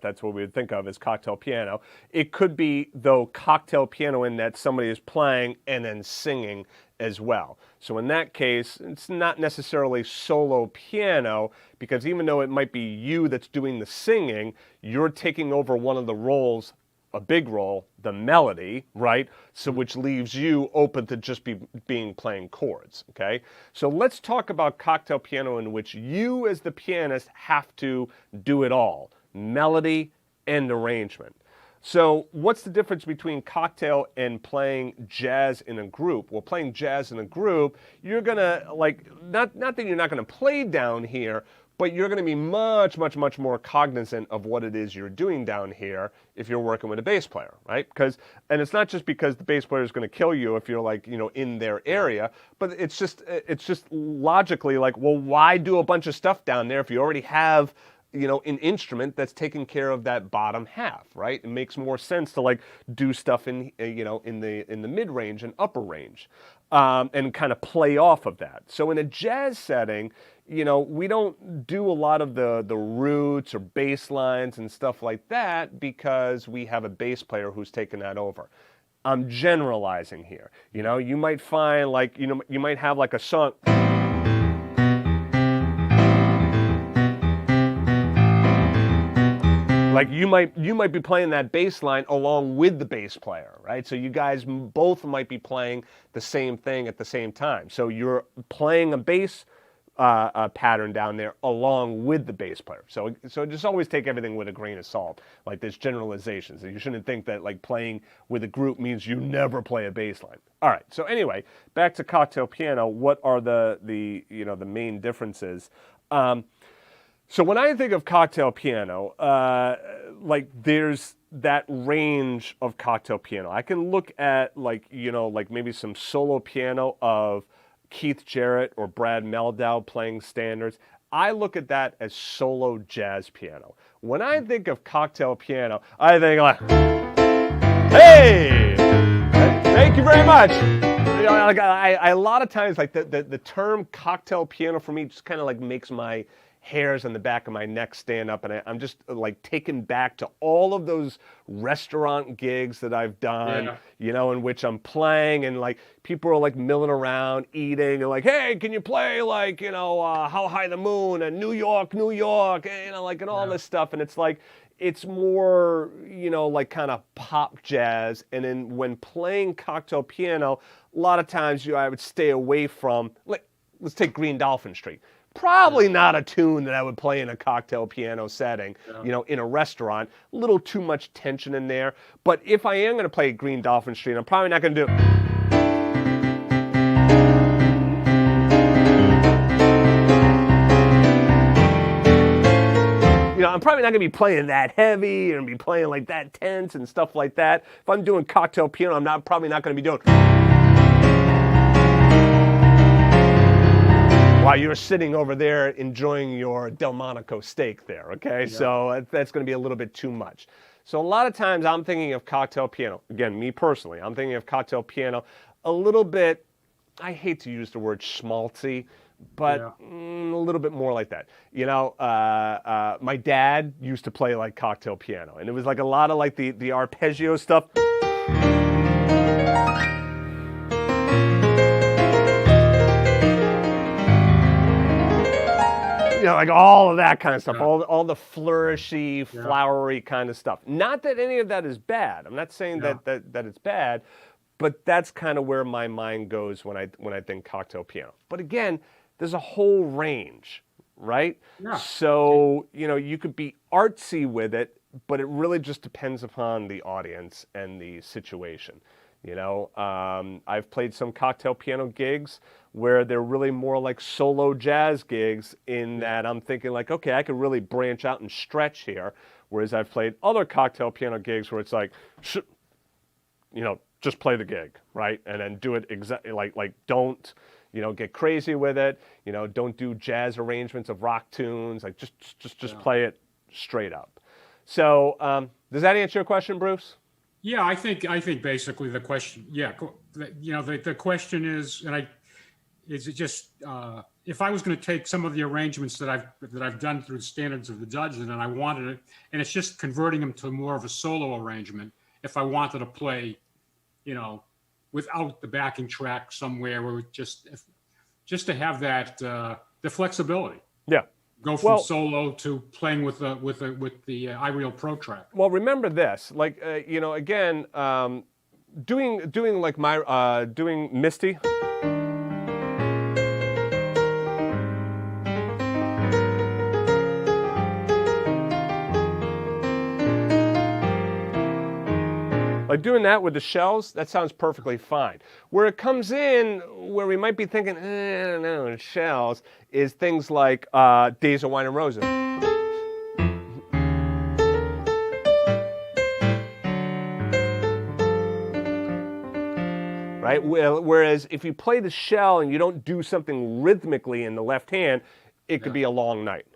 That's what we would think of as cocktail piano. It could be, though, cocktail piano in that somebody is playing and then singing as well. So in that case, it's not necessarily solo piano, because even though it might be you that's doing the singing, you're taking over one of the roles, a big role, the melody, right? So which leaves you open to just playing chords, okay? So let's talk about cocktail piano, in which you as the pianist have to do it all, melody and arrangement. So what's the difference between cocktail and playing jazz in a group? Well, playing jazz in a group, you're gonna, like, not that you're not gonna play down here, but you're going to be much, much, much more cognizant of what it is you're doing down here if you're working with a bass player, right? And it's not just because the bass player is going to kill you if you're, like, in their area, but it's just logically like, well, why do a bunch of stuff down there if you already have, an instrument that's taking care of that bottom half, right? It makes more sense to, like, do stuff in the mid range and upper range, and kind of play off of that. So in a jazz setting, we don't do a lot of the roots or bass lines and stuff like that, because we have a bass player who's taken that over. I'm generalizing here. You might find, like, you might have, like, a song. Like, you might be playing that bass line along with the bass player, right? So you guys both might be playing the same thing at the same time. So you're playing a bass pattern down there along with the bass player. So just always take everything with a grain of salt. Like, there's generalizations. You shouldn't think that, like, playing with a group means you never play a bass line. All right. So anyway, back to cocktail piano. What are the main differences? So when I think of cocktail piano, like, there's that range of cocktail piano. I can look at, like maybe some solo piano of Keith Jarrett or Brad Mehldau playing standards. I look at that as solo jazz piano. When I think of cocktail piano, I think, like, hey, thank you very much. Like, I a lot of times, like, the term cocktail piano for me just kind of, like, makes my hairs on the back of my neck stand up, and I'm just like taken back to all of those restaurant gigs that I've done, Yeah. you know, in which I'm playing and like people are like milling around, eating, and like, hey, can you play like, you know, How High the Moon and New York, New York, and, you know, like, and all this stuff. And it's like, it's more, you know, like kind of pop jazz. And then when playing cocktail piano, a lot of times I would stay away from, like, let's take Green Dolphin Street. Probably not a tune that I would play in a cocktail piano setting, you know, in a restaurant. A little too much tension in there. But if I am going to play Green Dolphin Street, I'm probably not going to do you know, I'm probably not going to be playing that heavy and be playing like that tense and stuff like that. If I'm doing cocktail piano, I'm probably not going to be doing while you're sitting over there enjoying your Delmonico steak there, okay? Yeah. So that's going to be a little bit too much. So a lot of times I'm thinking of cocktail piano. Again, me personally, I'm thinking of cocktail piano a little bit, I hate to use the word schmaltzy, but a little bit more like that. You know, my dad used to play like cocktail piano, and it was like a lot of like the arpeggio stuff. You know, like all of that kind of stuff, all the flourishy, flowery kind of stuff. Not that any of that is bad. I'm not saying that it's bad, but that's kind of where my mind goes when I think cocktail piano. But again, there's a whole range, right? Yeah. So, you know, you could be artsy with it, but it really just depends upon the audience and the situation. You know, I've played some cocktail piano gigs where they're really more like solo jazz gigs in that I'm thinking like, okay, I could really branch out and stretch here. Whereas I've played other cocktail piano gigs where it's like, you know, just play the gig, right? And then do it exactly like don't, you know, get crazy with it. You know, don't do jazz arrangements of rock tunes. Like just play it straight up. So does that answer your question, Bruce? Yeah, I think basically the question, you know, the question is, is it just if I was going to take some of the arrangements that I've done through the standards of the judges, and I wanted it, and it's just converting them to more of a solo arrangement. If I wanted to play, you know, without the backing track somewhere, where just to have that the flexibility. Yeah. Go from solo to playing with the iReal Pro track. Well, remember this, like you know, again, doing like my doing Misty. Like doing that with the shells, that sounds perfectly fine. Where it comes in, where we might be thinking, no, shells, is things like Days of Wine and Roses. Right? Whereas if you play the shell and you don't do something rhythmically in the left hand, it could be a long night.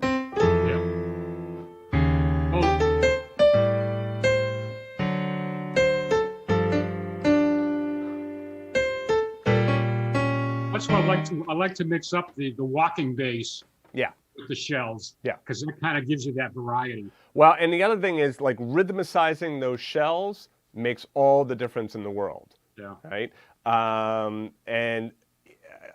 That's why I like to mix up the walking bass with the shells. Yeah. Because it kind of gives you that variety. Well, and the other thing is like rhythmicizing those shells makes all the difference in the world. Yeah. Right? And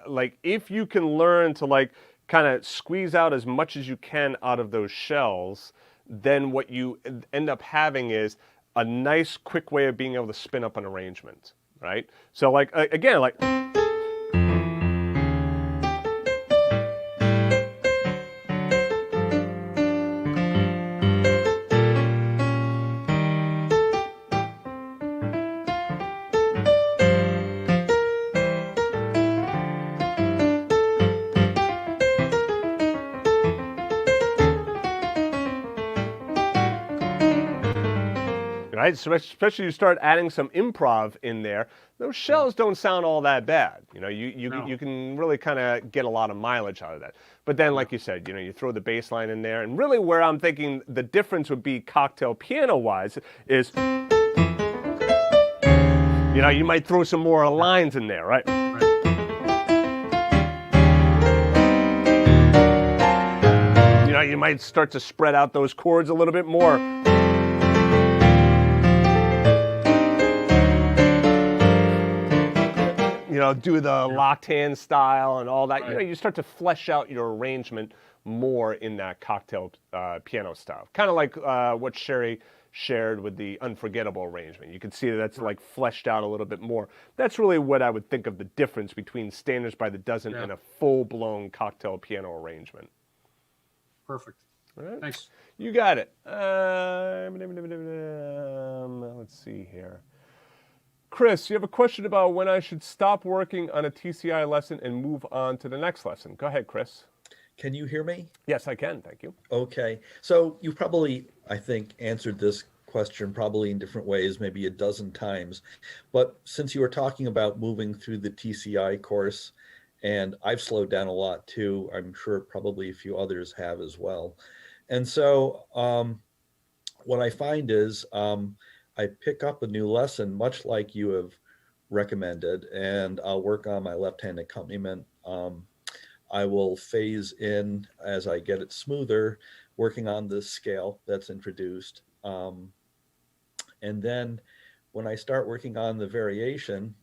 like if you can learn to like kind of squeeze out as much as you can out of those shells, then what you end up having is a nice quick way of being able to spin up an arrangement. Right? So like again, like right? So especially you start adding some improv in there, those shells don't sound all that bad. You know, you can really kind of get a lot of mileage out of that. But then, like you said, you know, you throw the bass line in there, and really where I'm thinking the difference would be cocktail piano-wise is, you know, you might throw some more lines in there, right? you might start to spread out those chords a little bit more. Do the locked hand style and all that. Right. You start to flesh out your arrangement more in that cocktail piano style. Kind of like what Sherry shared with the Unforgettable arrangement. You can see that's like fleshed out a little bit more. That's really what I would think of the difference between Standards by the Dozen and a full-blown cocktail piano arrangement. Perfect. All right. Thanks. You got it. Let's see here. Chris, you have a question about when I should stop working on a TCI lesson and move on to the next lesson. Go ahead, Chris. Can you hear me? Yes, I can. Thank you. Okay. So you probably, I think, answered this question probably in different ways, maybe a dozen times. But since you were talking about moving through the TCI course, and I've slowed down a lot too, I'm sure probably a few others have as well. And so what I find is I pick up a new lesson, much like you have recommended, and I'll work on my left-hand accompaniment. I will phase in as I get it smoother, working on the scale that's introduced. And then when I start working on the variation,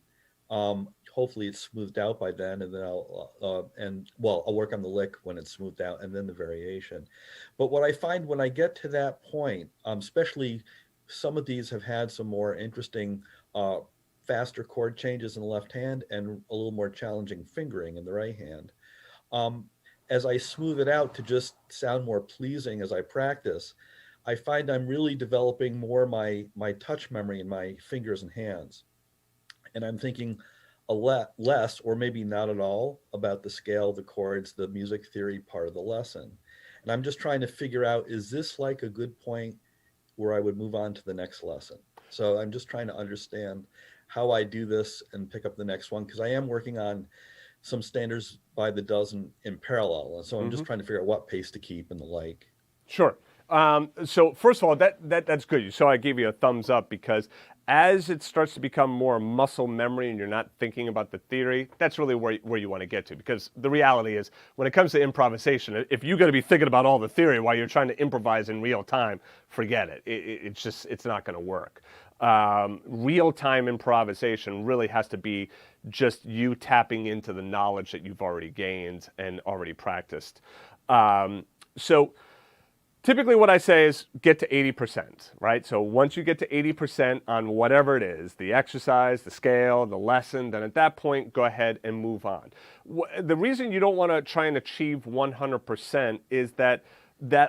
hopefully it's smoothed out by then, and then I'll work on the lick when it's smoothed out, and then the variation. But what I find when I get to that point, especially some of these have had some more interesting, faster chord changes in the left hand and a little more challenging fingering in the right hand. As I smooth it out to just sound more pleasing as I practice, I find I'm really developing more my touch memory in my fingers and hands. And I'm thinking a lot less, or maybe not at all, about the scale, the chords, the music theory part of the lesson. And I'm just trying to figure out, is this like a good point where I would move on to the next lesson? So I'm just trying to understand how I do this and pick up the next one, because I am working on some Standards by the Dozen in parallel. And so I'm just trying to figure out what pace to keep and the like. Sure. So first of all, that's good. So I gave you a thumbs up, because as it starts to become more muscle memory and you're not thinking about the theory, that's really where you want to get to. Because the reality is, when it comes to improvisation, if you're going to be thinking about all the theory while you're trying to improvise in real time, forget it. It's not going to work. Real-time improvisation really has to be just you tapping into the knowledge that you've already gained and already practiced. So typically what I say is get to 80%, right? So once you get to 80% on whatever it is, the exercise, the scale, the lesson, then at that point, go ahead and move on. The reason you don't want to try and achieve 100% is that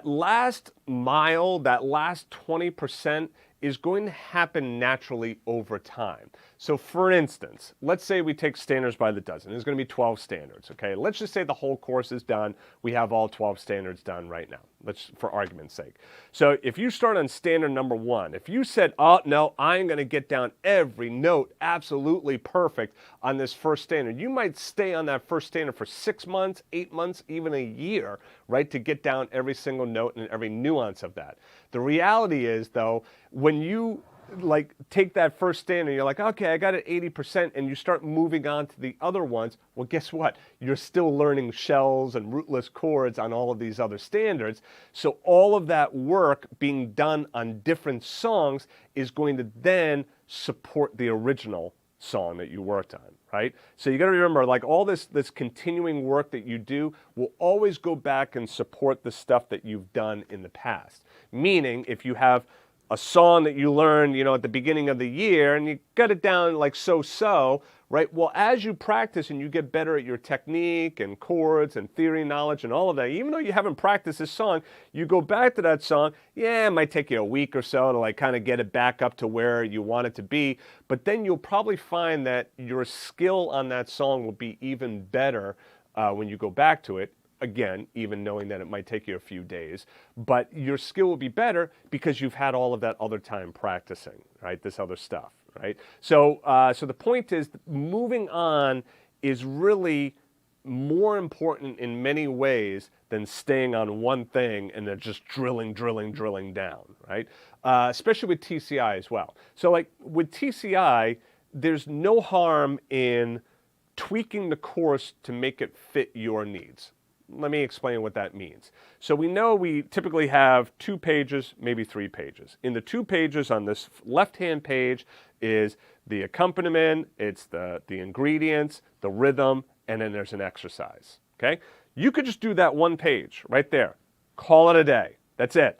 last mile, that last 20% is going to happen naturally over time. So for instance, let's say we take Standards by the Dozen. There's going to be 12 standards, okay? Let's just say the whole course is done. We have all 12 standards done right now, for argument's sake. So if you start on standard number 1, if you said, oh, no, I'm going to get down every note absolutely perfect on this first standard, you might stay on that first standard for 6 months, 8 months, even a year, right, to get down every single note and every nuance of that. The reality is, though, when you take that first standard, you're like, okay, I got it 80%, and you start moving on to the other ones, well, guess what? You're still learning shells and rootless chords on all of these other standards. So all of that work being done on different songs is going to then support the original song that you worked on, right? So you got to remember, all this continuing work that you do will always go back and support the stuff that you've done in the past. Meaning, if you have a song that you learned, at the beginning of the year, and you got it down so-so, right? Well, as you practice and you get better at your technique and chords and theory knowledge and all of that, even though you haven't practiced this song, you go back to that song, it might take you a week or so to kind of get it back up to where you want it to be, but then you'll probably find that your skill on that song will be even better when you go back to it. Again, even knowing that it might take you a few days, but your skill will be better because you've had all of that other time practicing, right? This other stuff, right? So the point is, moving on is really more important in many ways than staying on one thing and then just drilling down, right? Especially with TCI as well. So with TCI, there's no harm in tweaking the course to make it fit your needs. Let me explain what that means. So we know we typically have 2 pages, maybe 3 pages. In the 2 pages on this left-hand page is the accompaniment, it's the ingredients, the rhythm, and then there's an exercise, okay? You could just do that 1 page right there. Call it a day. That's it.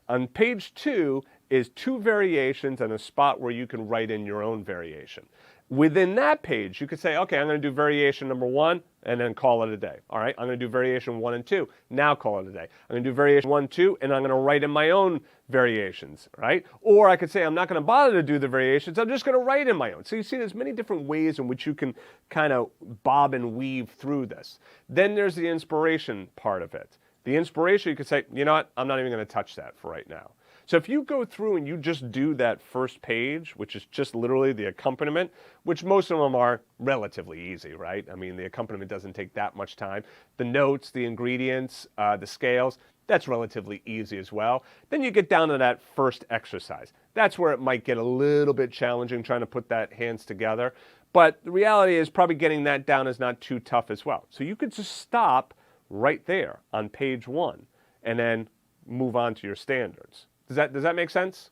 On page 2 is 2 variations and a spot where you can write in your own variation. Within that page, you could say, okay, I'm going to do variation number 1 and then call it a day. All right, I'm going to do variation 1 and 2, now call it a day. I'm going to do variation 1, 2, and I'm going to write in my own variations, right? Or I could say, I'm not going to bother to do the variations, I'm just going to write in my own. So you see, there's many different ways in which you can kind of bob and weave through this. Then there's the inspiration part of it. The inspiration, you could say, you know what, I'm not even going to touch that for right now. So if you go through and you just do that first page, which is just literally the accompaniment, which most of them are relatively easy, right? I mean, the accompaniment doesn't take that much time. The notes, the ingredients, the scales, that's relatively easy as well. Then you get down to that first exercise. That's where it might get a little bit challenging trying to put that hands together. But the reality is probably getting that down is not too tough as well. So you could just stop right there on page 1 and then move on to your standards. Does that make sense?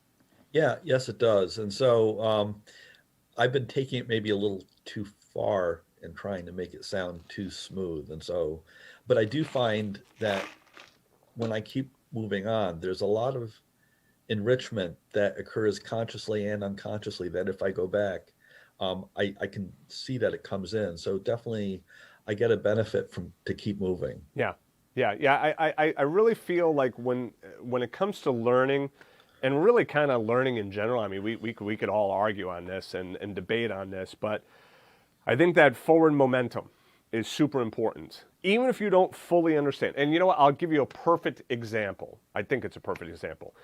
Yeah, yes, it does. And so I've been taking it maybe a little too far and trying to make it sound too smooth. And so, but I do find that when I keep moving on, there's a lot of enrichment that occurs consciously and unconsciously that if I go back, I can see that it comes in. So definitely I get a benefit from to keep moving. Yeah. I really feel like when it comes to learning, and really kind of learning in general, I mean, we could all argue on this and debate on this, but I think that forward momentum is super important, even if you don't fully understand. And you know what? I'll give you a perfect example. I think it's a perfect example.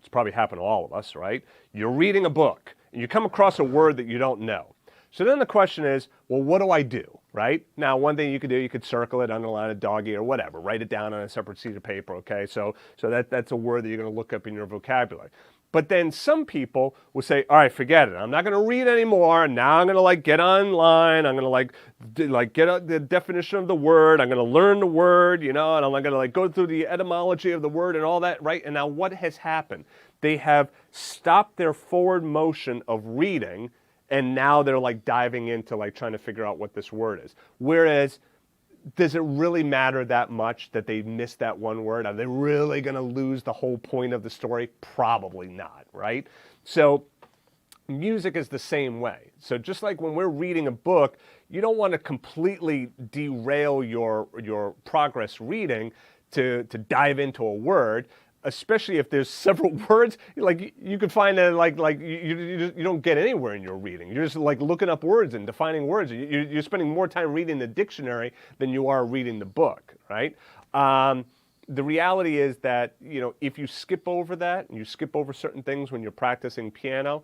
It's probably happened to all of us, right? You're reading a book, and you come across a word that you don't know. So then the question is, well, what do I do, right? Now, one thing you could do, you could circle it, underline it, doggy, or whatever. Write it down on a separate sheet of paper, okay? So that's a word that you're going to look up in your vocabulary. But then some people will say, all right, forget it. I'm not going to read anymore. Now I'm going to get online. I'm going to get the definition of the word. I'm going to learn the word, and I'm going to go through the etymology of the word and all that, right? And now what has happened? They have stopped their forward motion of reading, and now they're diving into trying to figure out what this word is. Whereas, does it really matter that much that they missed that one word? Are they really going to lose the whole point of the story? Probably not, right? So music is the same way. So just like when we're reading a book, you don't want to completely derail your progress reading to dive into a word, especially if there's several words. You could find that you don't get anywhere in your reading. You're just looking up words and defining words. You're spending more time reading the dictionary than you are reading the book, right? The reality is that if you skip over that and you skip over certain things when you're practicing piano,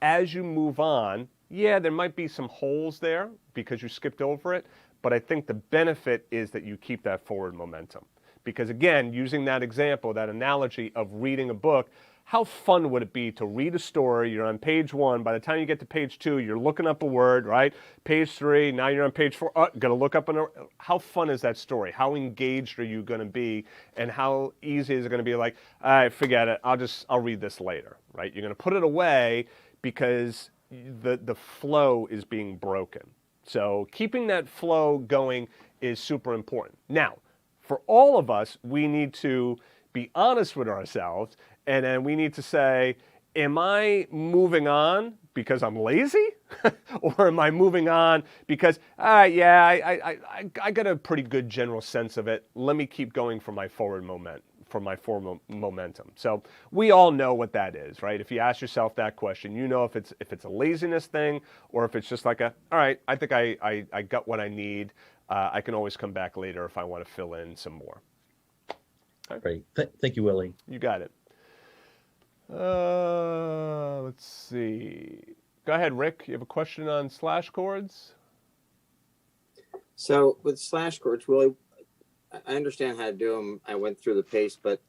as you move on, yeah, there might be some holes there because you skipped over it, but I think the benefit is that you keep that forward momentum. Because again, using that example, that analogy of reading a book, how fun would it be to read a story? You're on page 1. By the time you get to page 2, you're looking up a word, right? Page 3, now you're on page 4. Oh, got to look up how fun is that story? How engaged are you going to be? And how easy is it going to be all right, forget it. I'll read this later, right? You're going to put it away because the flow is being broken. So keeping that flow going is super important. Now, for all of us, we need to be honest with ourselves, and then we need to say, am I moving on because I'm lazy? Or am I moving on because, I got a pretty good general sense of it. Let me keep going for my forward momentum. So we all know what that is, right? If you ask yourself that question, you know if it's a laziness thing or if it's just all right, I think I got what I need. I can always come back later if I want to fill in some more. Great. Thank you, Willie. You got it. Let's see. Go ahead, Rick. You have a question on slash chords? So with slash chords, Willie, I understand how to do them. I went through the pace, but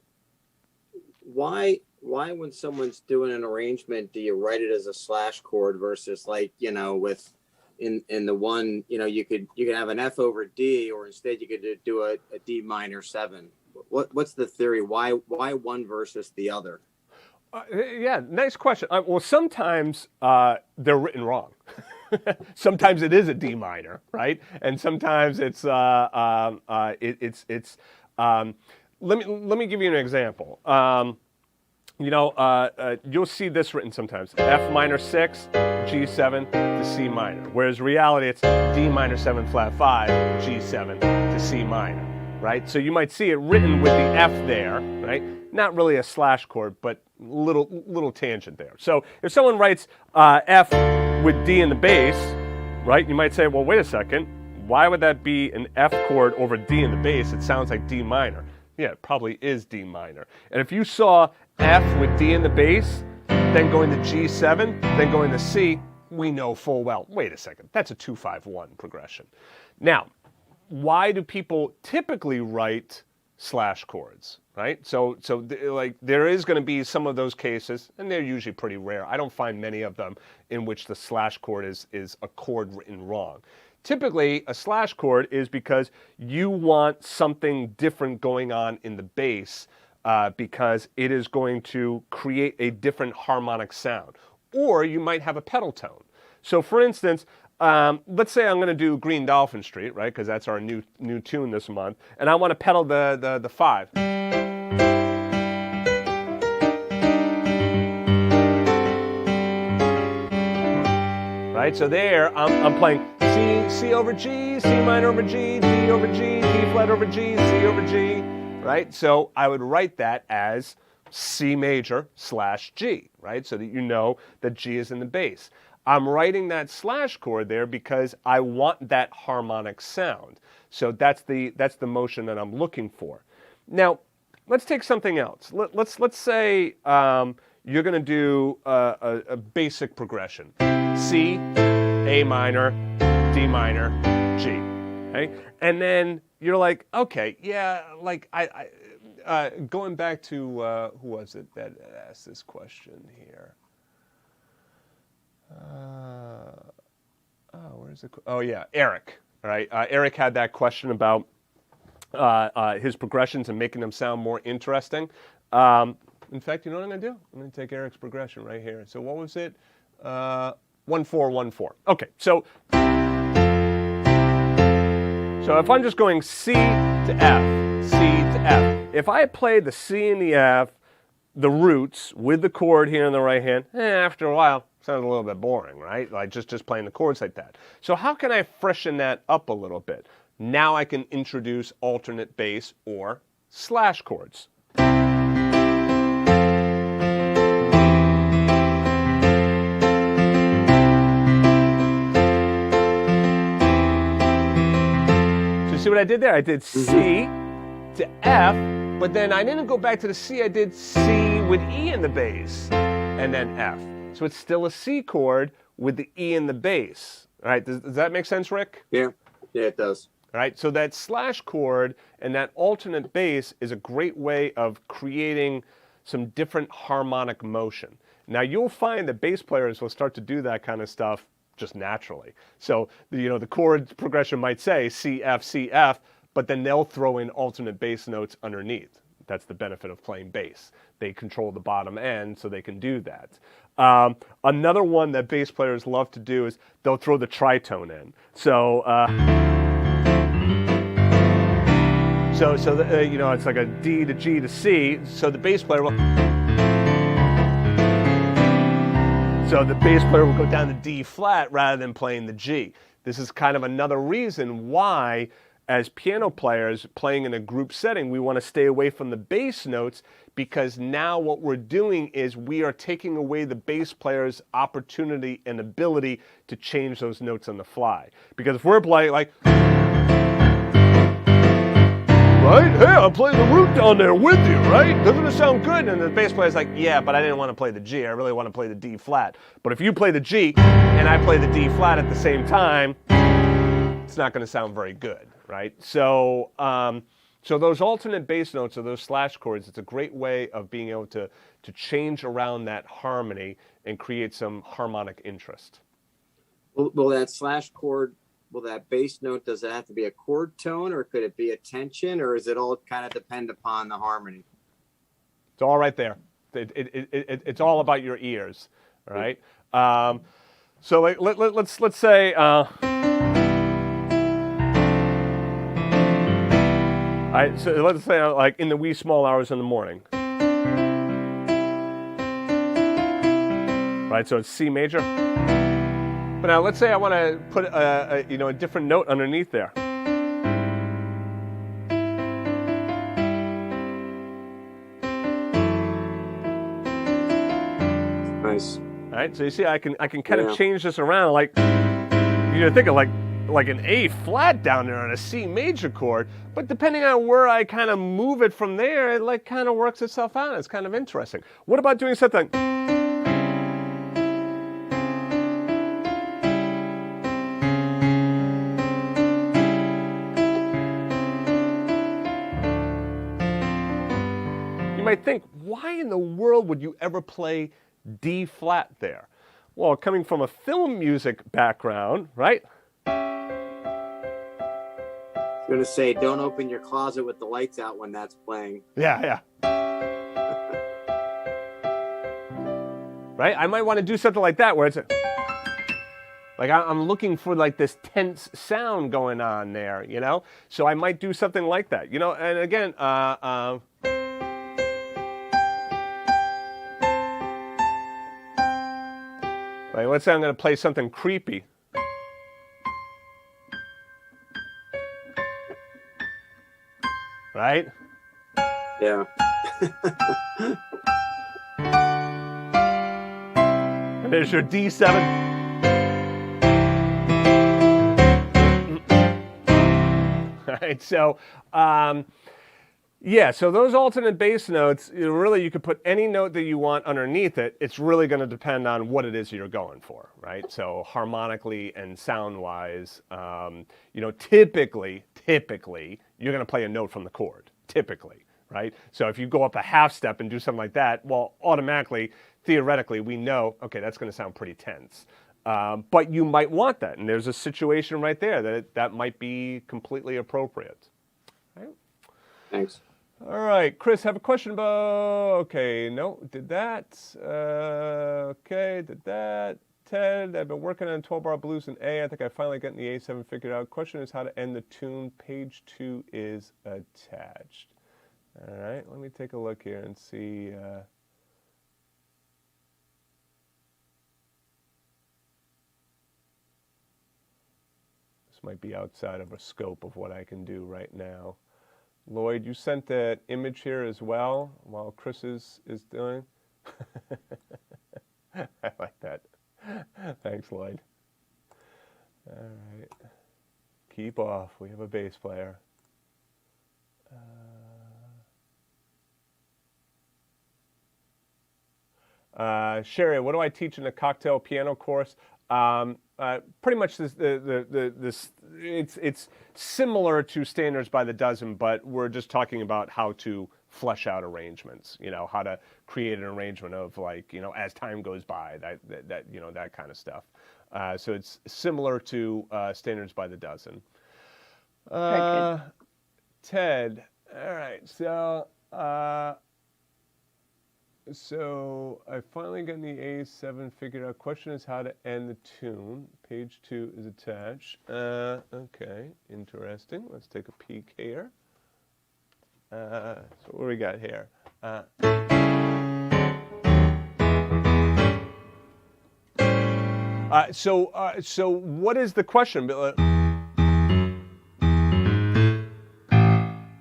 why when someone's doing an arrangement, do you write it as a slash chord versus with in the one, you could have an F over D, or instead you could do a D minor 7. What's the theory? Why one versus the other? Yeah, nice question. Well, sometimes they're written wrong. Sometimes it is a D minor, right? And sometimes it's let me give you an example. You'll see this written sometimes: F minor 6, G7 to C minor. Whereas reality, it's D minor 7 flat 5, G7 to C minor, right? So you might see it written with the F there, right? Not really a slash chord, but little tangent there. So if someone writes F with D in the bass, right? You might say, well, wait a second. Why would that be an F chord over D in the bass? It sounds like D minor. Yeah, it probably is D minor. And if you saw F with D in the bass, then going to G7, then going to C, we know full well, wait a second, that's a 2-5-1 progression. Now, why do people typically write slash chords, right? So there is going to be some of those cases, and they're usually pretty rare. I don't find many of them in which the slash chord is a chord written wrong. Typically, a slash chord is because you want something different going on in the bass because it is going to create a different harmonic sound. Or you might have a pedal tone. So for instance, let's say I'm going to do Green Dolphin Street, right? Because that's our new tune this month. And I want to pedal the 5. Right? So there, I'm playing C over G, C minor over G, D over G, D flat over G, C over G, right? So I would write that as C major slash G, right? So that you know that G is in the bass. I'm writing that slash chord there because I want that harmonic sound. So that's the motion that I'm looking for. Now, let's take something else. Let's say you're going to do a basic progression: C, A minor, D minor, G. Okay, and then you're like, okay, yeah, like I going back to who was it that asked this question here? Where's the? Oh yeah, Eric. All right, Eric had that question about his progressions and making them sound more interesting. In fact, you know what I'm going to do? I'm going to take Eric's progression right here. So what was it? 1-4-1-4. Okay, so if I'm just going C to F, C to F, if I play the C and the F, the roots with the chord here in the right hand, after a while, sounds a little bit boring, right? Like just playing the chords like that. So how can I freshen that up a little bit? Now I can introduce alternate bass or slash chords. See what I did there? I did C to F, but then I didn't go back to the C. I did C with E in the bass, and then F. So it's still a C chord with the E in the bass. All right, does that make sense, Rick? Yeah, it does. All right, so that slash chord and that alternate bass is a great way of creating some different harmonic motion. Now you'll find that bass players will start to do that kind of stuff just naturally. So, the chord progression might say C, F, C, F, but then they'll throw in alternate bass notes underneath. That's the benefit of playing bass. They control the bottom end, so they can do that. Another one that bass players love to do is they'll throw the tritone in. So, it's like a D to G to C. So the bass player will. So the bass player will go down to D flat rather than playing the G. This is kind of another reason why, as piano players playing in a group setting, we want to stay away from the bass notes, because now what we're doing is we are taking away the bass player's opportunity and ability to change those notes on the fly. Because if we're playing like, right? Hey, I'm playing the root down there with you, right? Doesn't it sound good? And the bass player's like, yeah, but I didn't want to play the G. I really want to play the D flat. But if you play the G and I play the D flat at the same time, it's not going to sound very good, right? So, so those alternate bass notes or those slash chords, it's a great way of being able to change around that harmony and create some harmonic interest. Will that slash chord, will that bass note, does it have to be a chord tone, or could it be a tension, or is it all kind of depend upon the harmony? It's all right there. It's all about your ears, all right? So like, let's say, all right, so let's say like in the wee small hours in the morning. Right, so it's C major. But now let's say I want to put a different note underneath there. Nice. All right, so you see, I can kind of change this around, like you're thinking like an A flat down there on a C major chord, but depending on where I kind of move it from there, it like kind of works itself out. It's kind of interesting. What about doing something? You might think, why in the world would you ever play D flat there? Well, coming from a film music background, right? I was going to say, don't open your closet with the lights out when that's playing. Yeah. Right? I might want to do something like that where it's like I'm looking for like this tense sound going on there, you know? So I might do something like that, you know? And again, like let's say I'm going to play something creepy. Right? Yeah. And there's your D7. Right, so yeah, so those alternate bass notes, really you could put any note that you want underneath it. It's really going to depend on what it is you're going for, right? So harmonically and sound-wise, typically you're going to play a note from the chord, typically, right? So if you go up a half step and do something like that, well, automatically, theoretically, we know, okay, that's going to sound pretty tense. But you might want that, and there's a situation right there that might be completely appropriate. Right? Thanks. All right, Chris, have a question about, okay, no, did that. Okay, did that. Ted, I've been working on 12-bar blues in A. I think I finally got the A7 figured out. Question is how to end the tune. Page 2 is attached. All right, let me take a look here and see. This might be outside of a scope of what I can do right now. Lloyd, you sent that image here as well while Chris is doing. I like that. Thanks, Lloyd. All right. Keep off. We have a bass player. Sherry, what do I teach in a cocktail piano course? Pretty much it's similar to Standards by the Dozen, but we're just talking about how to flesh out arrangements, how to create an arrangement of as time goes by, that kind of stuff. So it's similar to Standards by the Dozen. Ted, all right, so I finally got the A7 figured out. Question is how to end the tune. Page 2 is attached. Okay, interesting. Let's take a peek here. So what do we got here? So what is the question?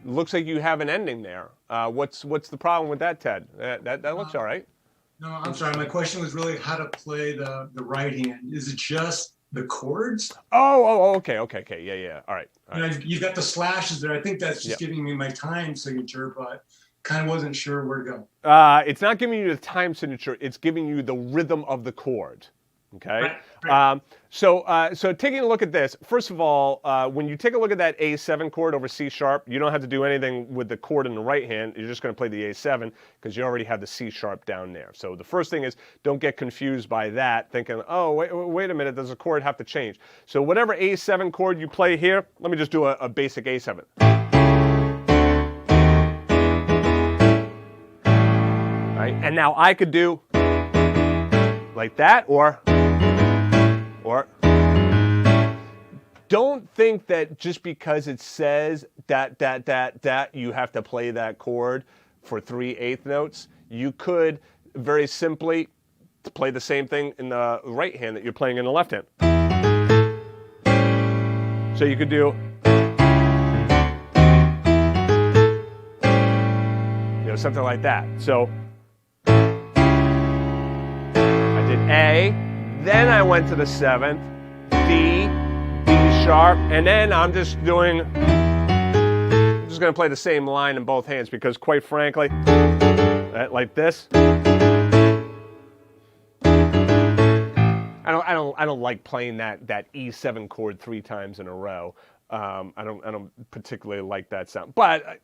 Looks like you have an ending there. What's the problem with that, Ted? That looks all right. No, I'm sorry. My question was really how to play the right hand. Is it just the chords? Oh, okay. Yeah. All right. You've got the slashes there. I think that's just giving me my time signature, but kind of wasn't sure where to go. It's not giving you the time signature. It's giving you the rhythm of the chord. Okay. Right. So taking a look at this, first of all, when you take a look at that A7 chord over C sharp, you don't have to do anything with the chord in the right hand. You're just going to play the A7 because you already have the C sharp down there. So the first thing is don't get confused by that, thinking, oh, wait a minute, does the chord have to change? So whatever A7 chord you play here, let me just do a basic A7. Right? And now I could do like that, or don't think that just because it says that you have to play that chord for 3/8 notes. You could very simply play the same thing in the right hand that you're playing in the left hand. So you could do, something like that. So I did A, then I went to the 7th, D, D sharp, and then I'm just going to play the same line in both hands because, quite frankly, like this, I don't like playing that E7 chord 3 times in a row. I don't particularly like that sound, but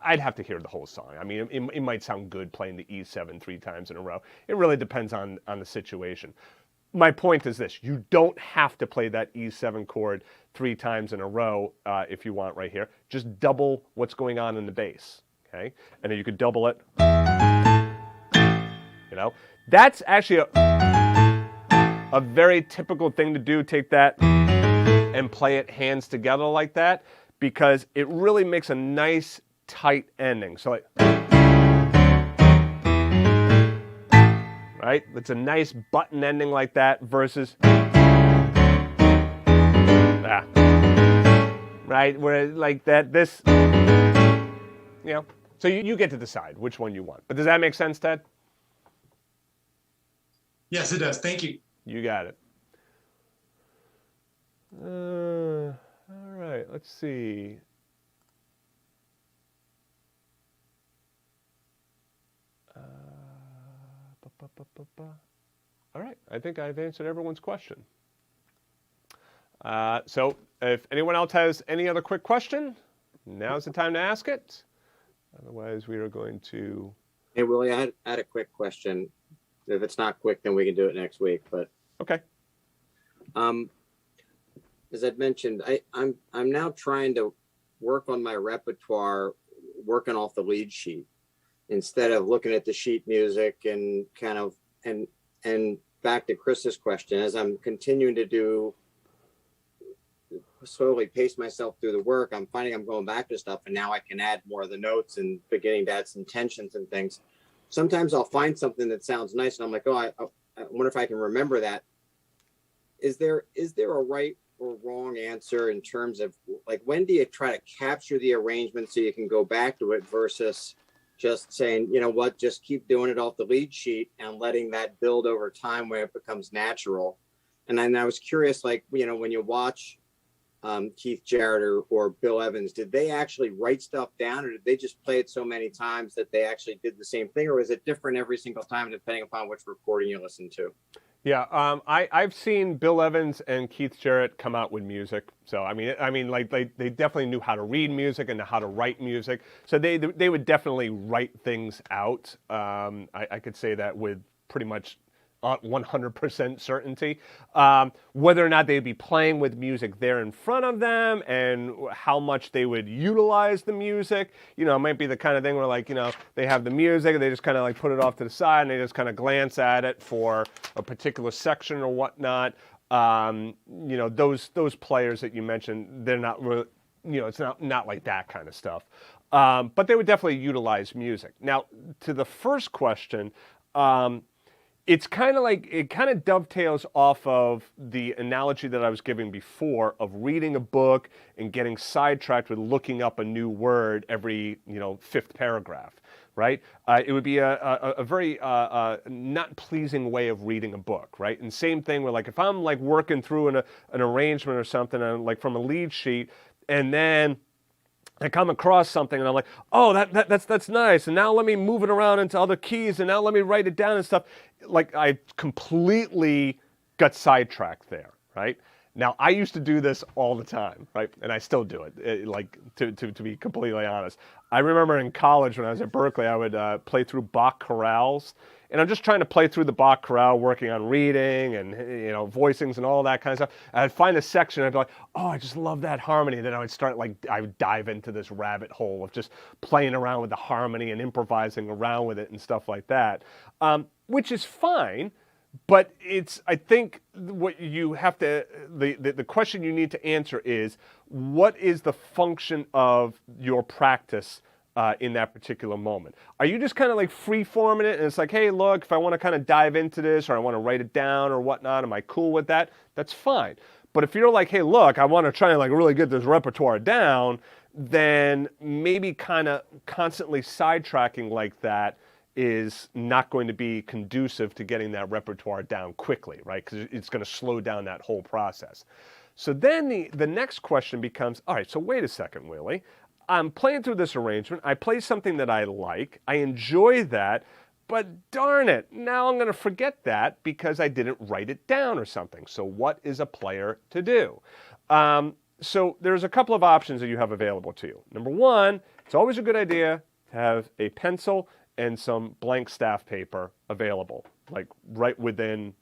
I'd have to hear the whole song. I mean, it might sound good playing the E7 3 times in a row. It really depends on the situation. My point is this: you don't have to play that E7 chord 3 times in a row if you want right here. Just double what's going on in the bass, okay? And then you could double it. That's actually a very typical thing to do. Take that and play it hands together like that because it really makes a nice tight ending. So like, right? It's a nice button ending like that versus that. Right? Where like that, this, so you get to decide which one you want. But does that make sense, Ted? Yes, it does. Thank you. You got it. All right, let's see. All right, I think I've answered everyone's question. So if anyone else has any other quick question, now's the time to ask it. Otherwise, we are going to... Hey, Willie, I had a quick question. If it's not quick, then we can do it next week. But okay. As I'd mentioned, I'm now trying to work on my repertoire, working off the lead sheet instead of looking at the sheet music and kind of and back to Chris's question, as I'm continuing to slowly pace myself through the work, I'm finding I'm going back to stuff, and now I can add more of the notes and beginning to add some tensions and things. Sometimes I'll find something that sounds nice, and I'm like, oh, I wonder if I can remember that. Is there a right or wrong answer in terms of like when do you try to capture the arrangement so you can go back to it versus just saying, you know what, just keep doing it off the lead sheet and letting that build over time where it becomes natural. And then I was curious, like, when you watch Keith Jarrett or Bill Evans, did they actually write stuff down, or did they just play it so many times that they actually did the same thing, or is it different every single time depending upon which recording you listen to? Yeah, I've seen Bill Evans and Keith Jarrett come out with music. So I mean, like they definitely knew how to read music and how to write music. So they would definitely write things out. I could say that with pretty much 100% certainty. Whether or not they'd be playing with music there in front of them and how much they would utilize the music, it might be the kind of thing where, like, they have the music and they just kind of like put it off to the side and they just kind of glance at it for a particular section or whatnot. Those players that you mentioned, they're not really, it's not like that kind of stuff. But they would definitely utilize music. Now, to the first question, it's kind of like, it kind of dovetails off of the analogy that I was giving before of reading a book and getting sidetracked with looking up a new word every, 5th paragraph, right? It would be a very not pleasing way of reading a book, right? And same thing where, like, if I'm like working through an arrangement or something, and like from a lead sheet, and then I come across something and I'm like, oh, that's nice. And now let me move it around into other keys and now let me write it down and stuff. Like, I completely got sidetracked there, right? Now, I used to do this all the time, right? And I still do it, like, to be completely honest. I remember in college when I was at Berkeley, I would play through Bach chorales. And I'm just trying to play through the Bach chorale, working on reading and, voicings and all that kind of stuff. And I'd find a section, and I'd be like, oh, I just love that harmony. Then I would start, I would dive into this rabbit hole of just playing around with the harmony and improvising around with it and stuff like that, which is fine. But I think what you have to, the question you need to answer is, what is the function of your practice in that particular moment? Are you just kind of like free-forming it, and it's like, hey, look, if I want to kind of dive into this, or I want to write it down or whatnot, am I cool with that? That's fine. But if you're like, hey, look, I want to try and really get this repertoire down, then maybe kind of constantly sidetracking like that is not going to be conducive to getting that repertoire down quickly, right? Because it's going to slow down that whole process. So then the next question becomes, all right, so wait a second, Willie. I'm playing through this arrangement. I play something that I like. I enjoy that. But darn it, now I'm going to forget that because I didn't write it down or something. So what is a player to do? So there's a couple of options that you have available to you. Number one, it's always a good idea to have a pencil and some blank staff paper available, like right within,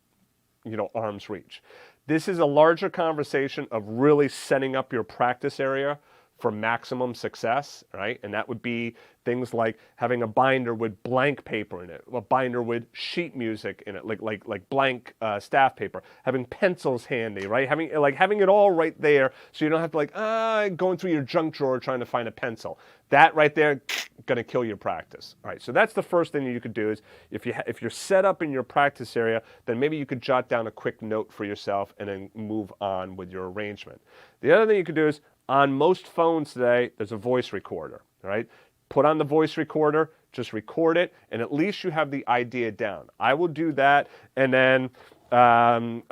arm's reach. This is a larger conversation of really setting up your practice area for maximum success, right? And that would be things like having a binder with blank paper in it, a binder with sheet music in it, like blank staff paper, having pencils handy, right? Having it all right there, so you don't have to going through your junk drawer trying to find a pencil. That right there, gonna kill your practice. All right, so that's the first thing that you could do is if you're set up in your practice area, then maybe you could jot down a quick note for yourself and then move on with your arrangement. The other thing you could do is, on most phones today, there's a voice recorder, right? Put on the voice recorder, just record it, and at least you have the idea down. I will do that, and then, going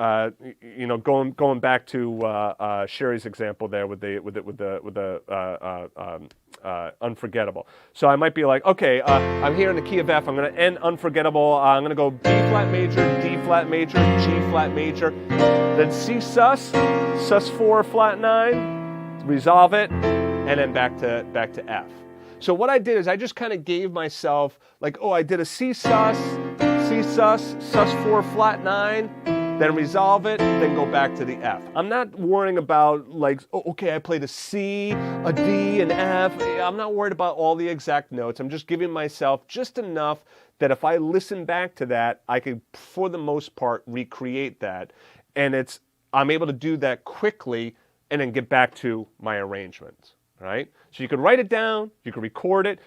back to Sherry's example there with the Unforgettable. So I might be like, okay, I'm here in the key of F. I'm going to end Unforgettable. I'm going to go B flat major, D flat major, G flat major, then C sus 4 flat 9. Resolve it, and then back to F. So what I did is I just kind of gave myself I did a C sus, sus 4 flat 9, then resolve it, then go back to the F. I'm not worrying about I played a C, a D, an F. I'm not worried about all the exact notes. I'm just giving myself just enough that if I listen back to that, I could, for the most part, recreate that. And I'm able to do that quickly and then get back to my arrangements, right? So you could write it down, you could record it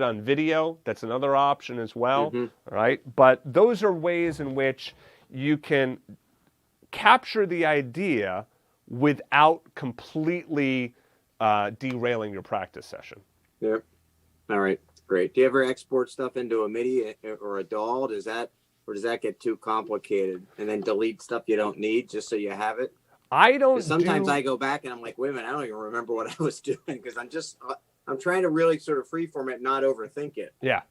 on video. That's another option as well, right? But those are ways in which you can capture the idea without completely derailing your practice session. Yep. All right, great. Do you ever export stuff into a MIDI or a DAW? Does that get too complicated? And then delete stuff you don't need just so you have it? Sometimes I go back and I'm like, wait a minute, I don't even remember what I was doing because I'm trying to really sort of freeform it, not overthink it. Yeah.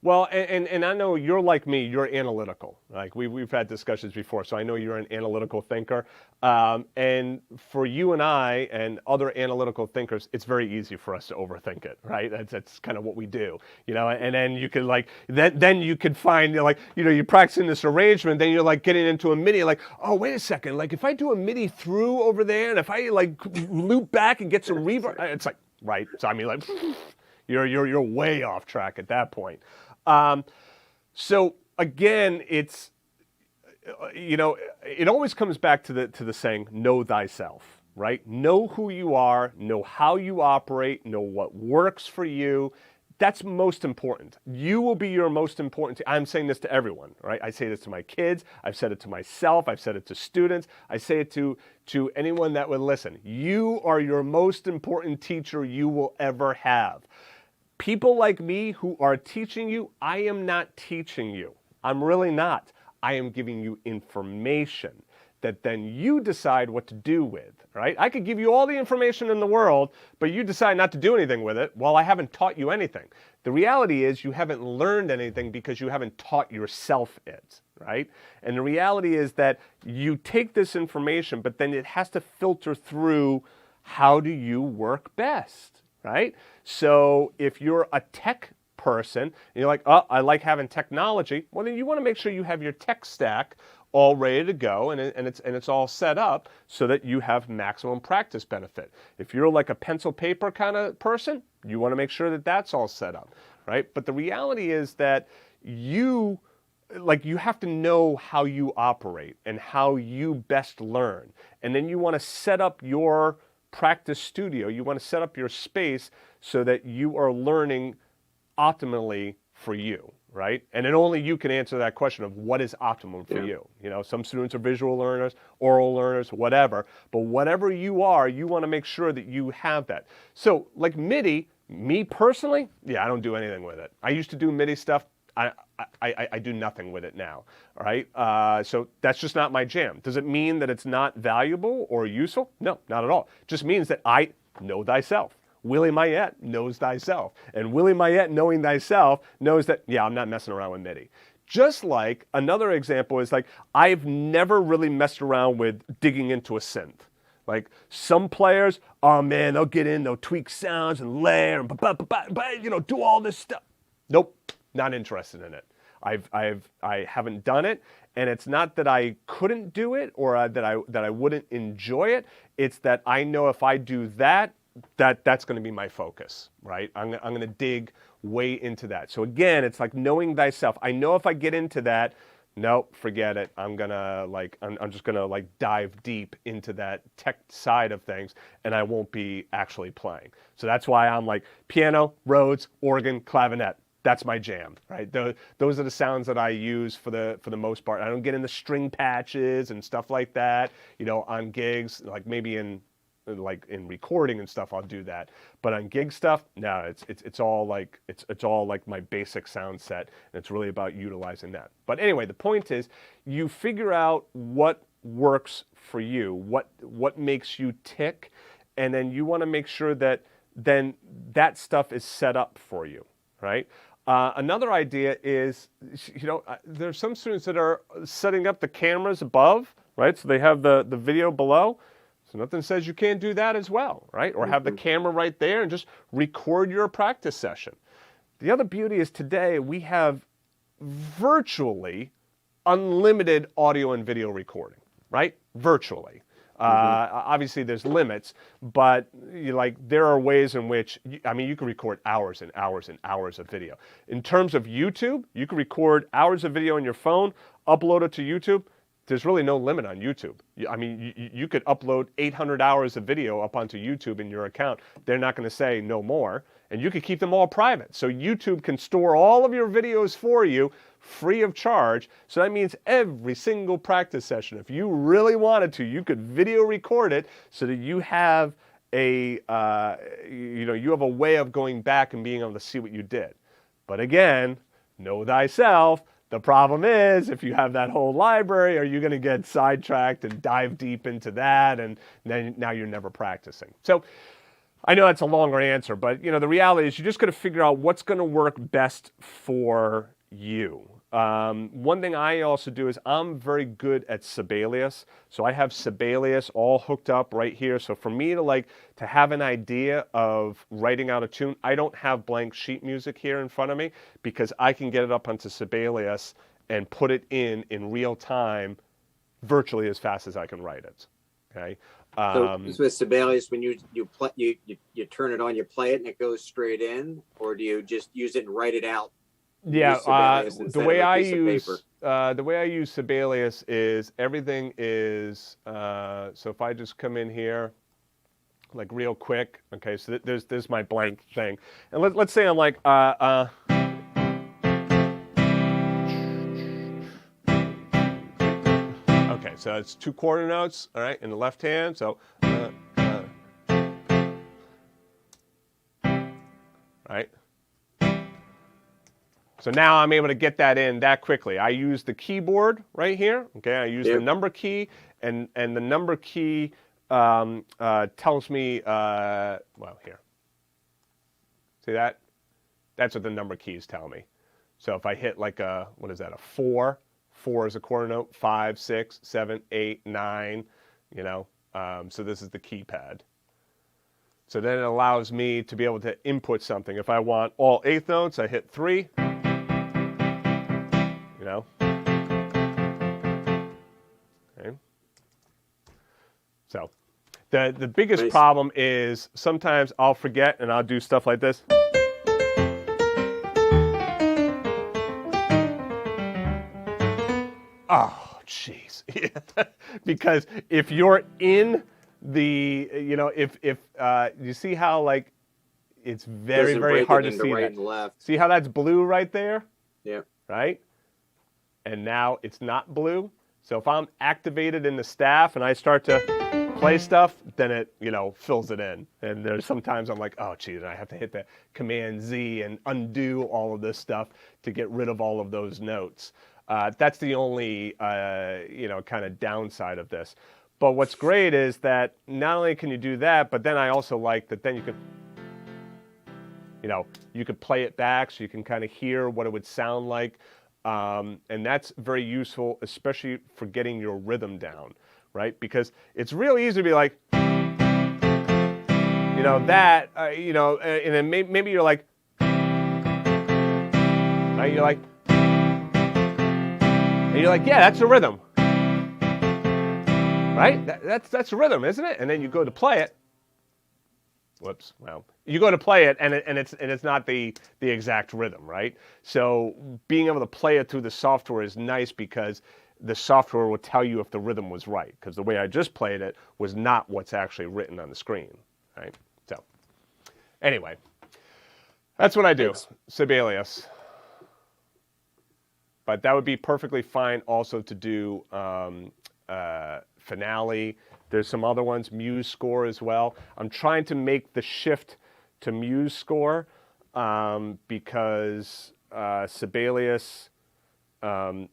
Well, and I know you're like me. You're analytical. Like we've had discussions before, so I know you're an analytical thinker. And for you and I and other analytical thinkers, it's very easy for us to overthink it, right? That's kind of what we do, And then you could then you could find you're practicing this arrangement, then you're getting into a MIDI, oh wait a second, if I do a MIDI through over there, and if I loop back and get some reverb, it's right. So I mean You're way off track at that point. So again, it's it always comes back to the saying, know thyself, right? Know who you are, know how you operate, know what works for you. That's most important. You will be your most important. I'm saying this to everyone, right? I say this to my kids. I've said it to myself. I've said it to students. I say it to anyone that would listen. You are your most important teacher you will ever have. People like me who are teaching you, I am not teaching you. I'm really not. I am giving you information that then you decide what to do with, right? I could give you all the information in the world, but you decide not to do anything with it. Well, I haven't taught you anything. The reality is you haven't learned anything because you haven't taught yourself it, right? And the reality is that you take this information, but then it has to filter through how do you work best, right? So if you're a tech person and you're like, oh, I like having technology, well, then you want to make sure you have your tech stack all ready to go and it's all set up so that you have maximum practice benefit. If you're like a pencil paper kind of person, you want to make sure that that's all set up, right? But the reality is that you have to know how you operate and how you best learn. And then you want to set up your practice studio. You want to set up your space so that you are learning optimally for you, right? And then only you can answer that question of what is optimum for you. You know, some students are visual learners, oral learners, whatever. But whatever you are, you want to make sure that you have that. So like MIDI, me personally, yeah, I don't do anything with it. I used to do MIDI stuff. I do nothing with it now, all right? So that's just not my jam. Does it mean that it's not valuable or useful? No, not at all. It just means that I know thyself. Willie Mayette knows thyself. And Willie Mayette knowing thyself knows that, yeah, I'm not messing around with MIDI. Just like another example is like, I've never really messed around with digging into a synth. Like some players, oh man, they'll get in, they'll tweak sounds and layer and you know, do all this stuff. Nope, not interested in it. I haven't done it, and it's not that I couldn't do it or that I wouldn't enjoy it. It's that I know if I do that, that's going to be my focus, right? I'm going to dig way into that. So again, it's like knowing thyself. I know if I get into that, nope, forget it. I'm just gonna like dive deep into that tech side of things, and I won't be actually playing. So that's why I'm like piano, Rhodes, organ, clavinet. That's my jam, right? Those are the sounds that I use for the most part. I don't get into string patches and stuff like that, you know, on gigs, like maybe in recording and stuff, I'll do that. But on gig stuff, no, it's all like my basic sound set, and it's really about utilizing that. But anyway, the point is, you figure out what works for you, what makes you tick, and then you want to make sure that then that stuff is set up for you, right? Another idea is, you know, there's some students that are setting up the cameras above, right? So they have the video below. So nothing says you can't do that as well, right? Or have the camera right there and just record your practice session. The other beauty is today we have virtually unlimited audio and video recording, right? Virtually. Obviously there's limits, but there are ways in which, you can record hours and hours and hours of video. In terms of YouTube, you can record hours of video on your phone, upload it to YouTube. There's really no limit on YouTube. You could upload 800 hours of video up onto YouTube in your account. They're not going to say no more, and you could keep them all private. So YouTube can store all of your videos for you free of charge. So that means every single practice session, if you really wanted to, you could video record it so that you have you have a way of going back and being able to see what you did. But again, know thyself. The problem is, if you have that whole library, are you going to get sidetracked and dive deep into that, and then now you're never practicing? So I know that's a longer answer, but the reality is you just got to figure out what's going to work best for you. One thing I also do is I'm very good at Sibelius. So I have Sibelius all hooked up right here. So for me to have an idea of writing out a tune, I don't have blank sheet music here in front of me because I can get it up onto Sibelius and put it in real time virtually as fast as I can write it. Okay. So with Sibelius, when you turn it on, you play it and it goes straight in, or do you just use it and write it out? Yeah, the way I use Sibelius is everything is so if I just come in here like real quick, okay, so there's my blank thing, and let's say I'm like okay, so it's 2 quarter notes, all right, in the left hand, so right. So now I'm able to get that in that quickly. I use the keyboard right here. Okay, I use the number key, and the number key tells me, well, here. See that? That's what the number keys tell me. So if I hit like what is that, a 4, 4 is a quarter note, 5, 6, 7, 8, 9, you know. So this is the keypad. So then it allows me to be able to input something. If I want all eighth notes, I hit 3, you know. Okay. So the biggest Nice. problem is sometimes I'll forget and I'll do stuff like this. Oh, jeez. Because if you're in the, you know, if you see how like it's very, Doesn't very break hard it to into see right that. and left. See how that's blue right there, Yeah. right? And now it's not blue. So if I'm activated in the staff and I start to play stuff, then it, you know, fills it in. And there's sometimes I'm like, oh, geez, I have to hit the Command Z and undo all of this stuff to get rid of all of those notes. That's the only, you know, kind of downside of this. But what's great is that not only can you do that, but then I also like that then you could, you know, you could play it back so you can kind of hear what it would sound like. And that's very useful, especially for getting your rhythm down, right? Because it's real easy to be like, you know, that, you know, and then maybe you're like, right? You're like, and you're like, yeah, that's a rhythm, right? That's a rhythm, isn't it? And then you go to play it. Whoops. Well, you go to play it, and it's not the exact rhythm, right? So being able to play it through the software is nice because the software will tell you if the rhythm was right. Because the way I just played it was not what's actually written on the screen, right? So anyway, that's what I do. Thanks. Sibelius. But that would be perfectly fine also to do Finale. There's some other ones, Muse Score as well. I'm trying to make the shift to Muse Score because Sibelius, not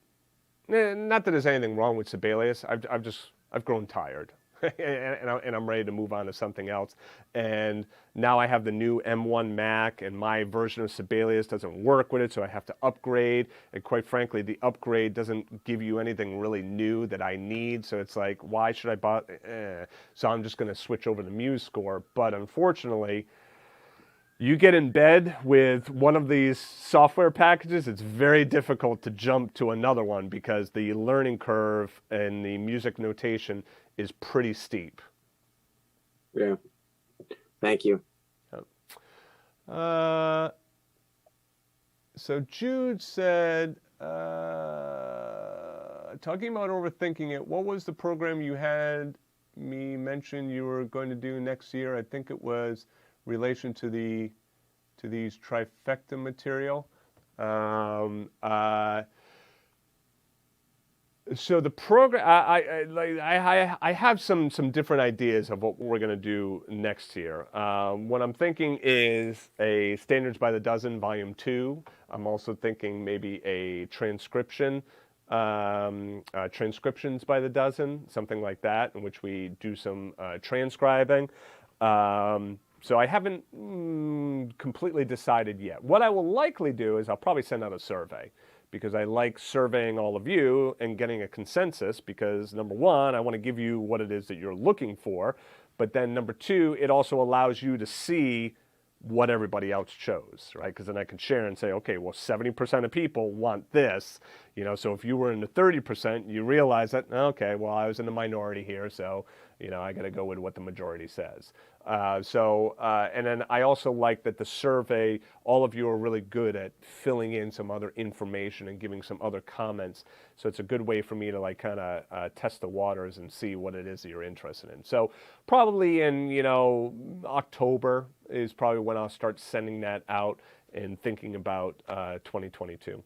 that there's anything wrong with Sibelius, I've grown tired. and I'm ready to move on to something else. And now I have the new M1 Mac, and my version of Sibelius doesn't work with it, so I have to upgrade. And quite frankly, the upgrade doesn't give you anything really new that I need. So it's like, why should I buy? So I'm just going to switch over to Muse Score. But unfortunately, you get in bed with one of these software packages, it's very difficult to jump to another one because the learning curve and the music notation is pretty steep. Yeah. Thank you. So Jude said, talking about overthinking it, what was the program you had me mention you were going to do next year? I think it was relation to these trifecta material. So the program, I have some different ideas of what we're going to do next year. What I'm thinking is a Standards by the Dozen Volume 2. I'm also thinking maybe a transcriptions by the dozen, something like that, in which we do some transcribing. So I haven't completely decided yet. What I will likely do is I'll probably send out a survey, because I like surveying all of you and getting a consensus, because number one, I want to give you what it is that you're looking for, but then number two, it also allows you to see what everybody else chose, right? Because then I can share and say, okay, well, 70% of people want this, you know, so if you were in the 30%, you realize that, okay, well, I was in the minority here, so, you know, I got to go with what the majority says. And then I also like that the survey, all of you are really good at filling in some other information and giving some other comments. So it's a good way for me to like kind of test the waters and see what it is that you're interested in. So probably in, you know, October is probably when I'll start sending that out and thinking about 2022.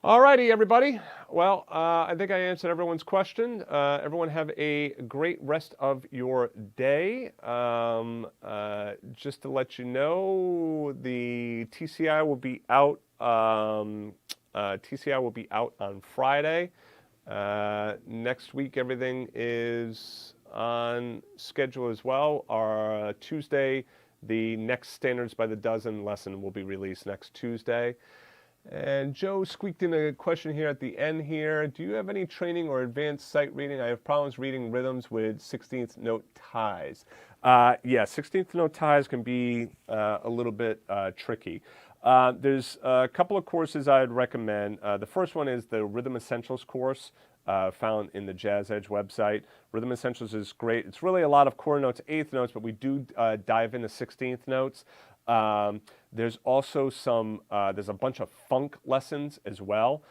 Alrighty, everybody. Well, I think I answered everyone's question. Everyone have a great rest of your day. Just to let you know, the TCI will be out. TCI will be out on Friday. Next week, everything is on schedule as well. Our Tuesday, the next Standards by the Dozen lesson will be released next Tuesday. And Joe squeaked in a question here at the end here. Do you have any training or advanced sight reading? I have problems reading rhythms with 16th note ties. Yeah, 16th note ties can be a little bit tricky. There's a couple of courses I'd recommend. The first one is the Rhythm Essentials course found in the Jazz Edge website. Rhythm Essentials is great. It's really a lot of quarter notes, eighth notes, but we do dive into 16th notes. There's also there's a bunch of funk lessons as well.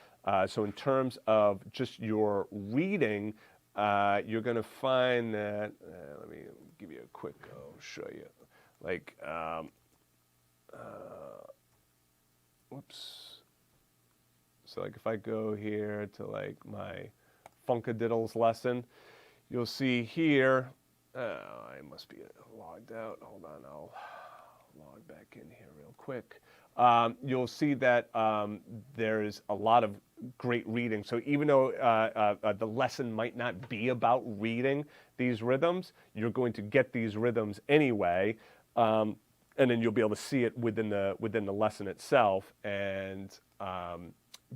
So in terms of just your reading, you're going to find that, let me give you a quick, I'll show you. Like, whoops. So like if I go here to like my Funkadiddles lesson, you'll see here, I must be logged out. Hold on, I'll log back in here real quick. You'll see that there's a lot of great reading. So even though the lesson might not be about reading these rhythms, you're going to get these rhythms anyway, and then you'll be able to see it within the lesson itself and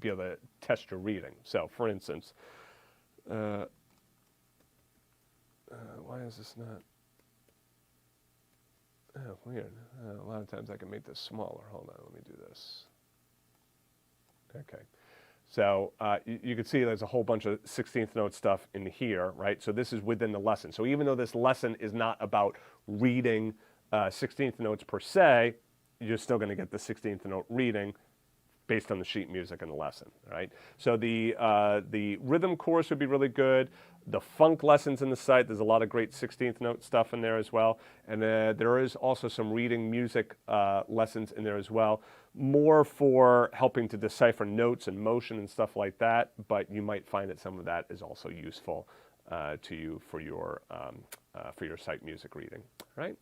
be able to test your reading. So, for instance, why is this not? Oh, weird. A lot of times I can make this smaller. Hold on, let me do this. Okay. So you can see there's a whole bunch of 16th note stuff in here, right? So this is within the lesson. So even though this lesson is not about reading 16th notes per se, you're still going to get the 16th note reading based on the sheet music in the lesson, right? So the rhythm course would be really good. The funk lessons in the site, there's a lot of great 16th note stuff in there as well. And there is also some reading music lessons in there as well, more for helping to decipher notes and motion and stuff like that, but you might find that some of that is also useful to you for your sight music reading, right?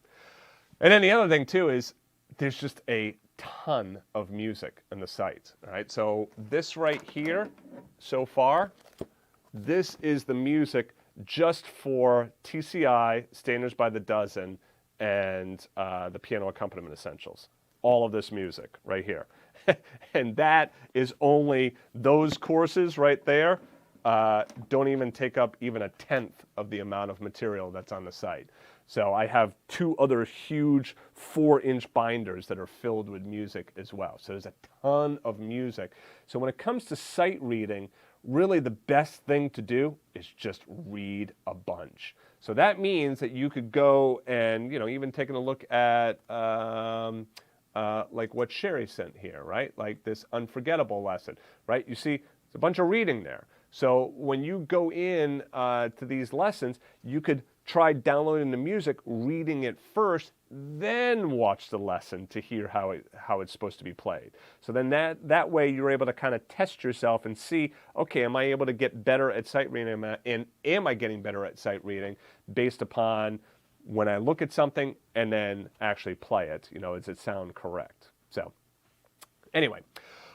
And then the other thing too is there's just a ton of music in the site, all right? So this right here, so far, this is the music just for TCI, Standards by the Dozen, and the Piano Accompaniment Essentials. All of this music right here. And that is only, those courses right there don't even take up even a tenth of the amount of material that's on the site. So I have two other huge 4-inch binders that are filled with music as well. So there's a ton of music. So when it comes to sight reading, really the best thing to do is just read a bunch. So that means that you could go and, even taking a look at like what Sherry sent here, right? Like this unforgettable lesson, right? You see, it's a bunch of reading there. So when you go in to these lessons, you could try downloading the music, reading it first, then watch the lesson to hear how it's supposed to be played. So then that way you're able to kind of test yourself and see, okay, am I able to get better at sight reading, and am I getting better at sight reading based upon when I look at something and then actually play it, does it sound correct? So anyway.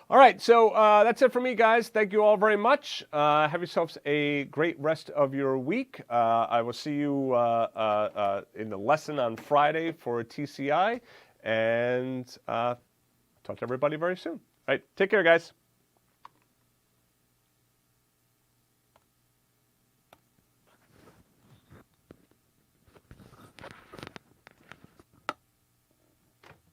All right, so that's it for me, guys. Thank you all very much. Have yourselves a great rest of your week. I will see you in the lesson on Friday for TCI, and talk to everybody very soon. All right, take care, guys.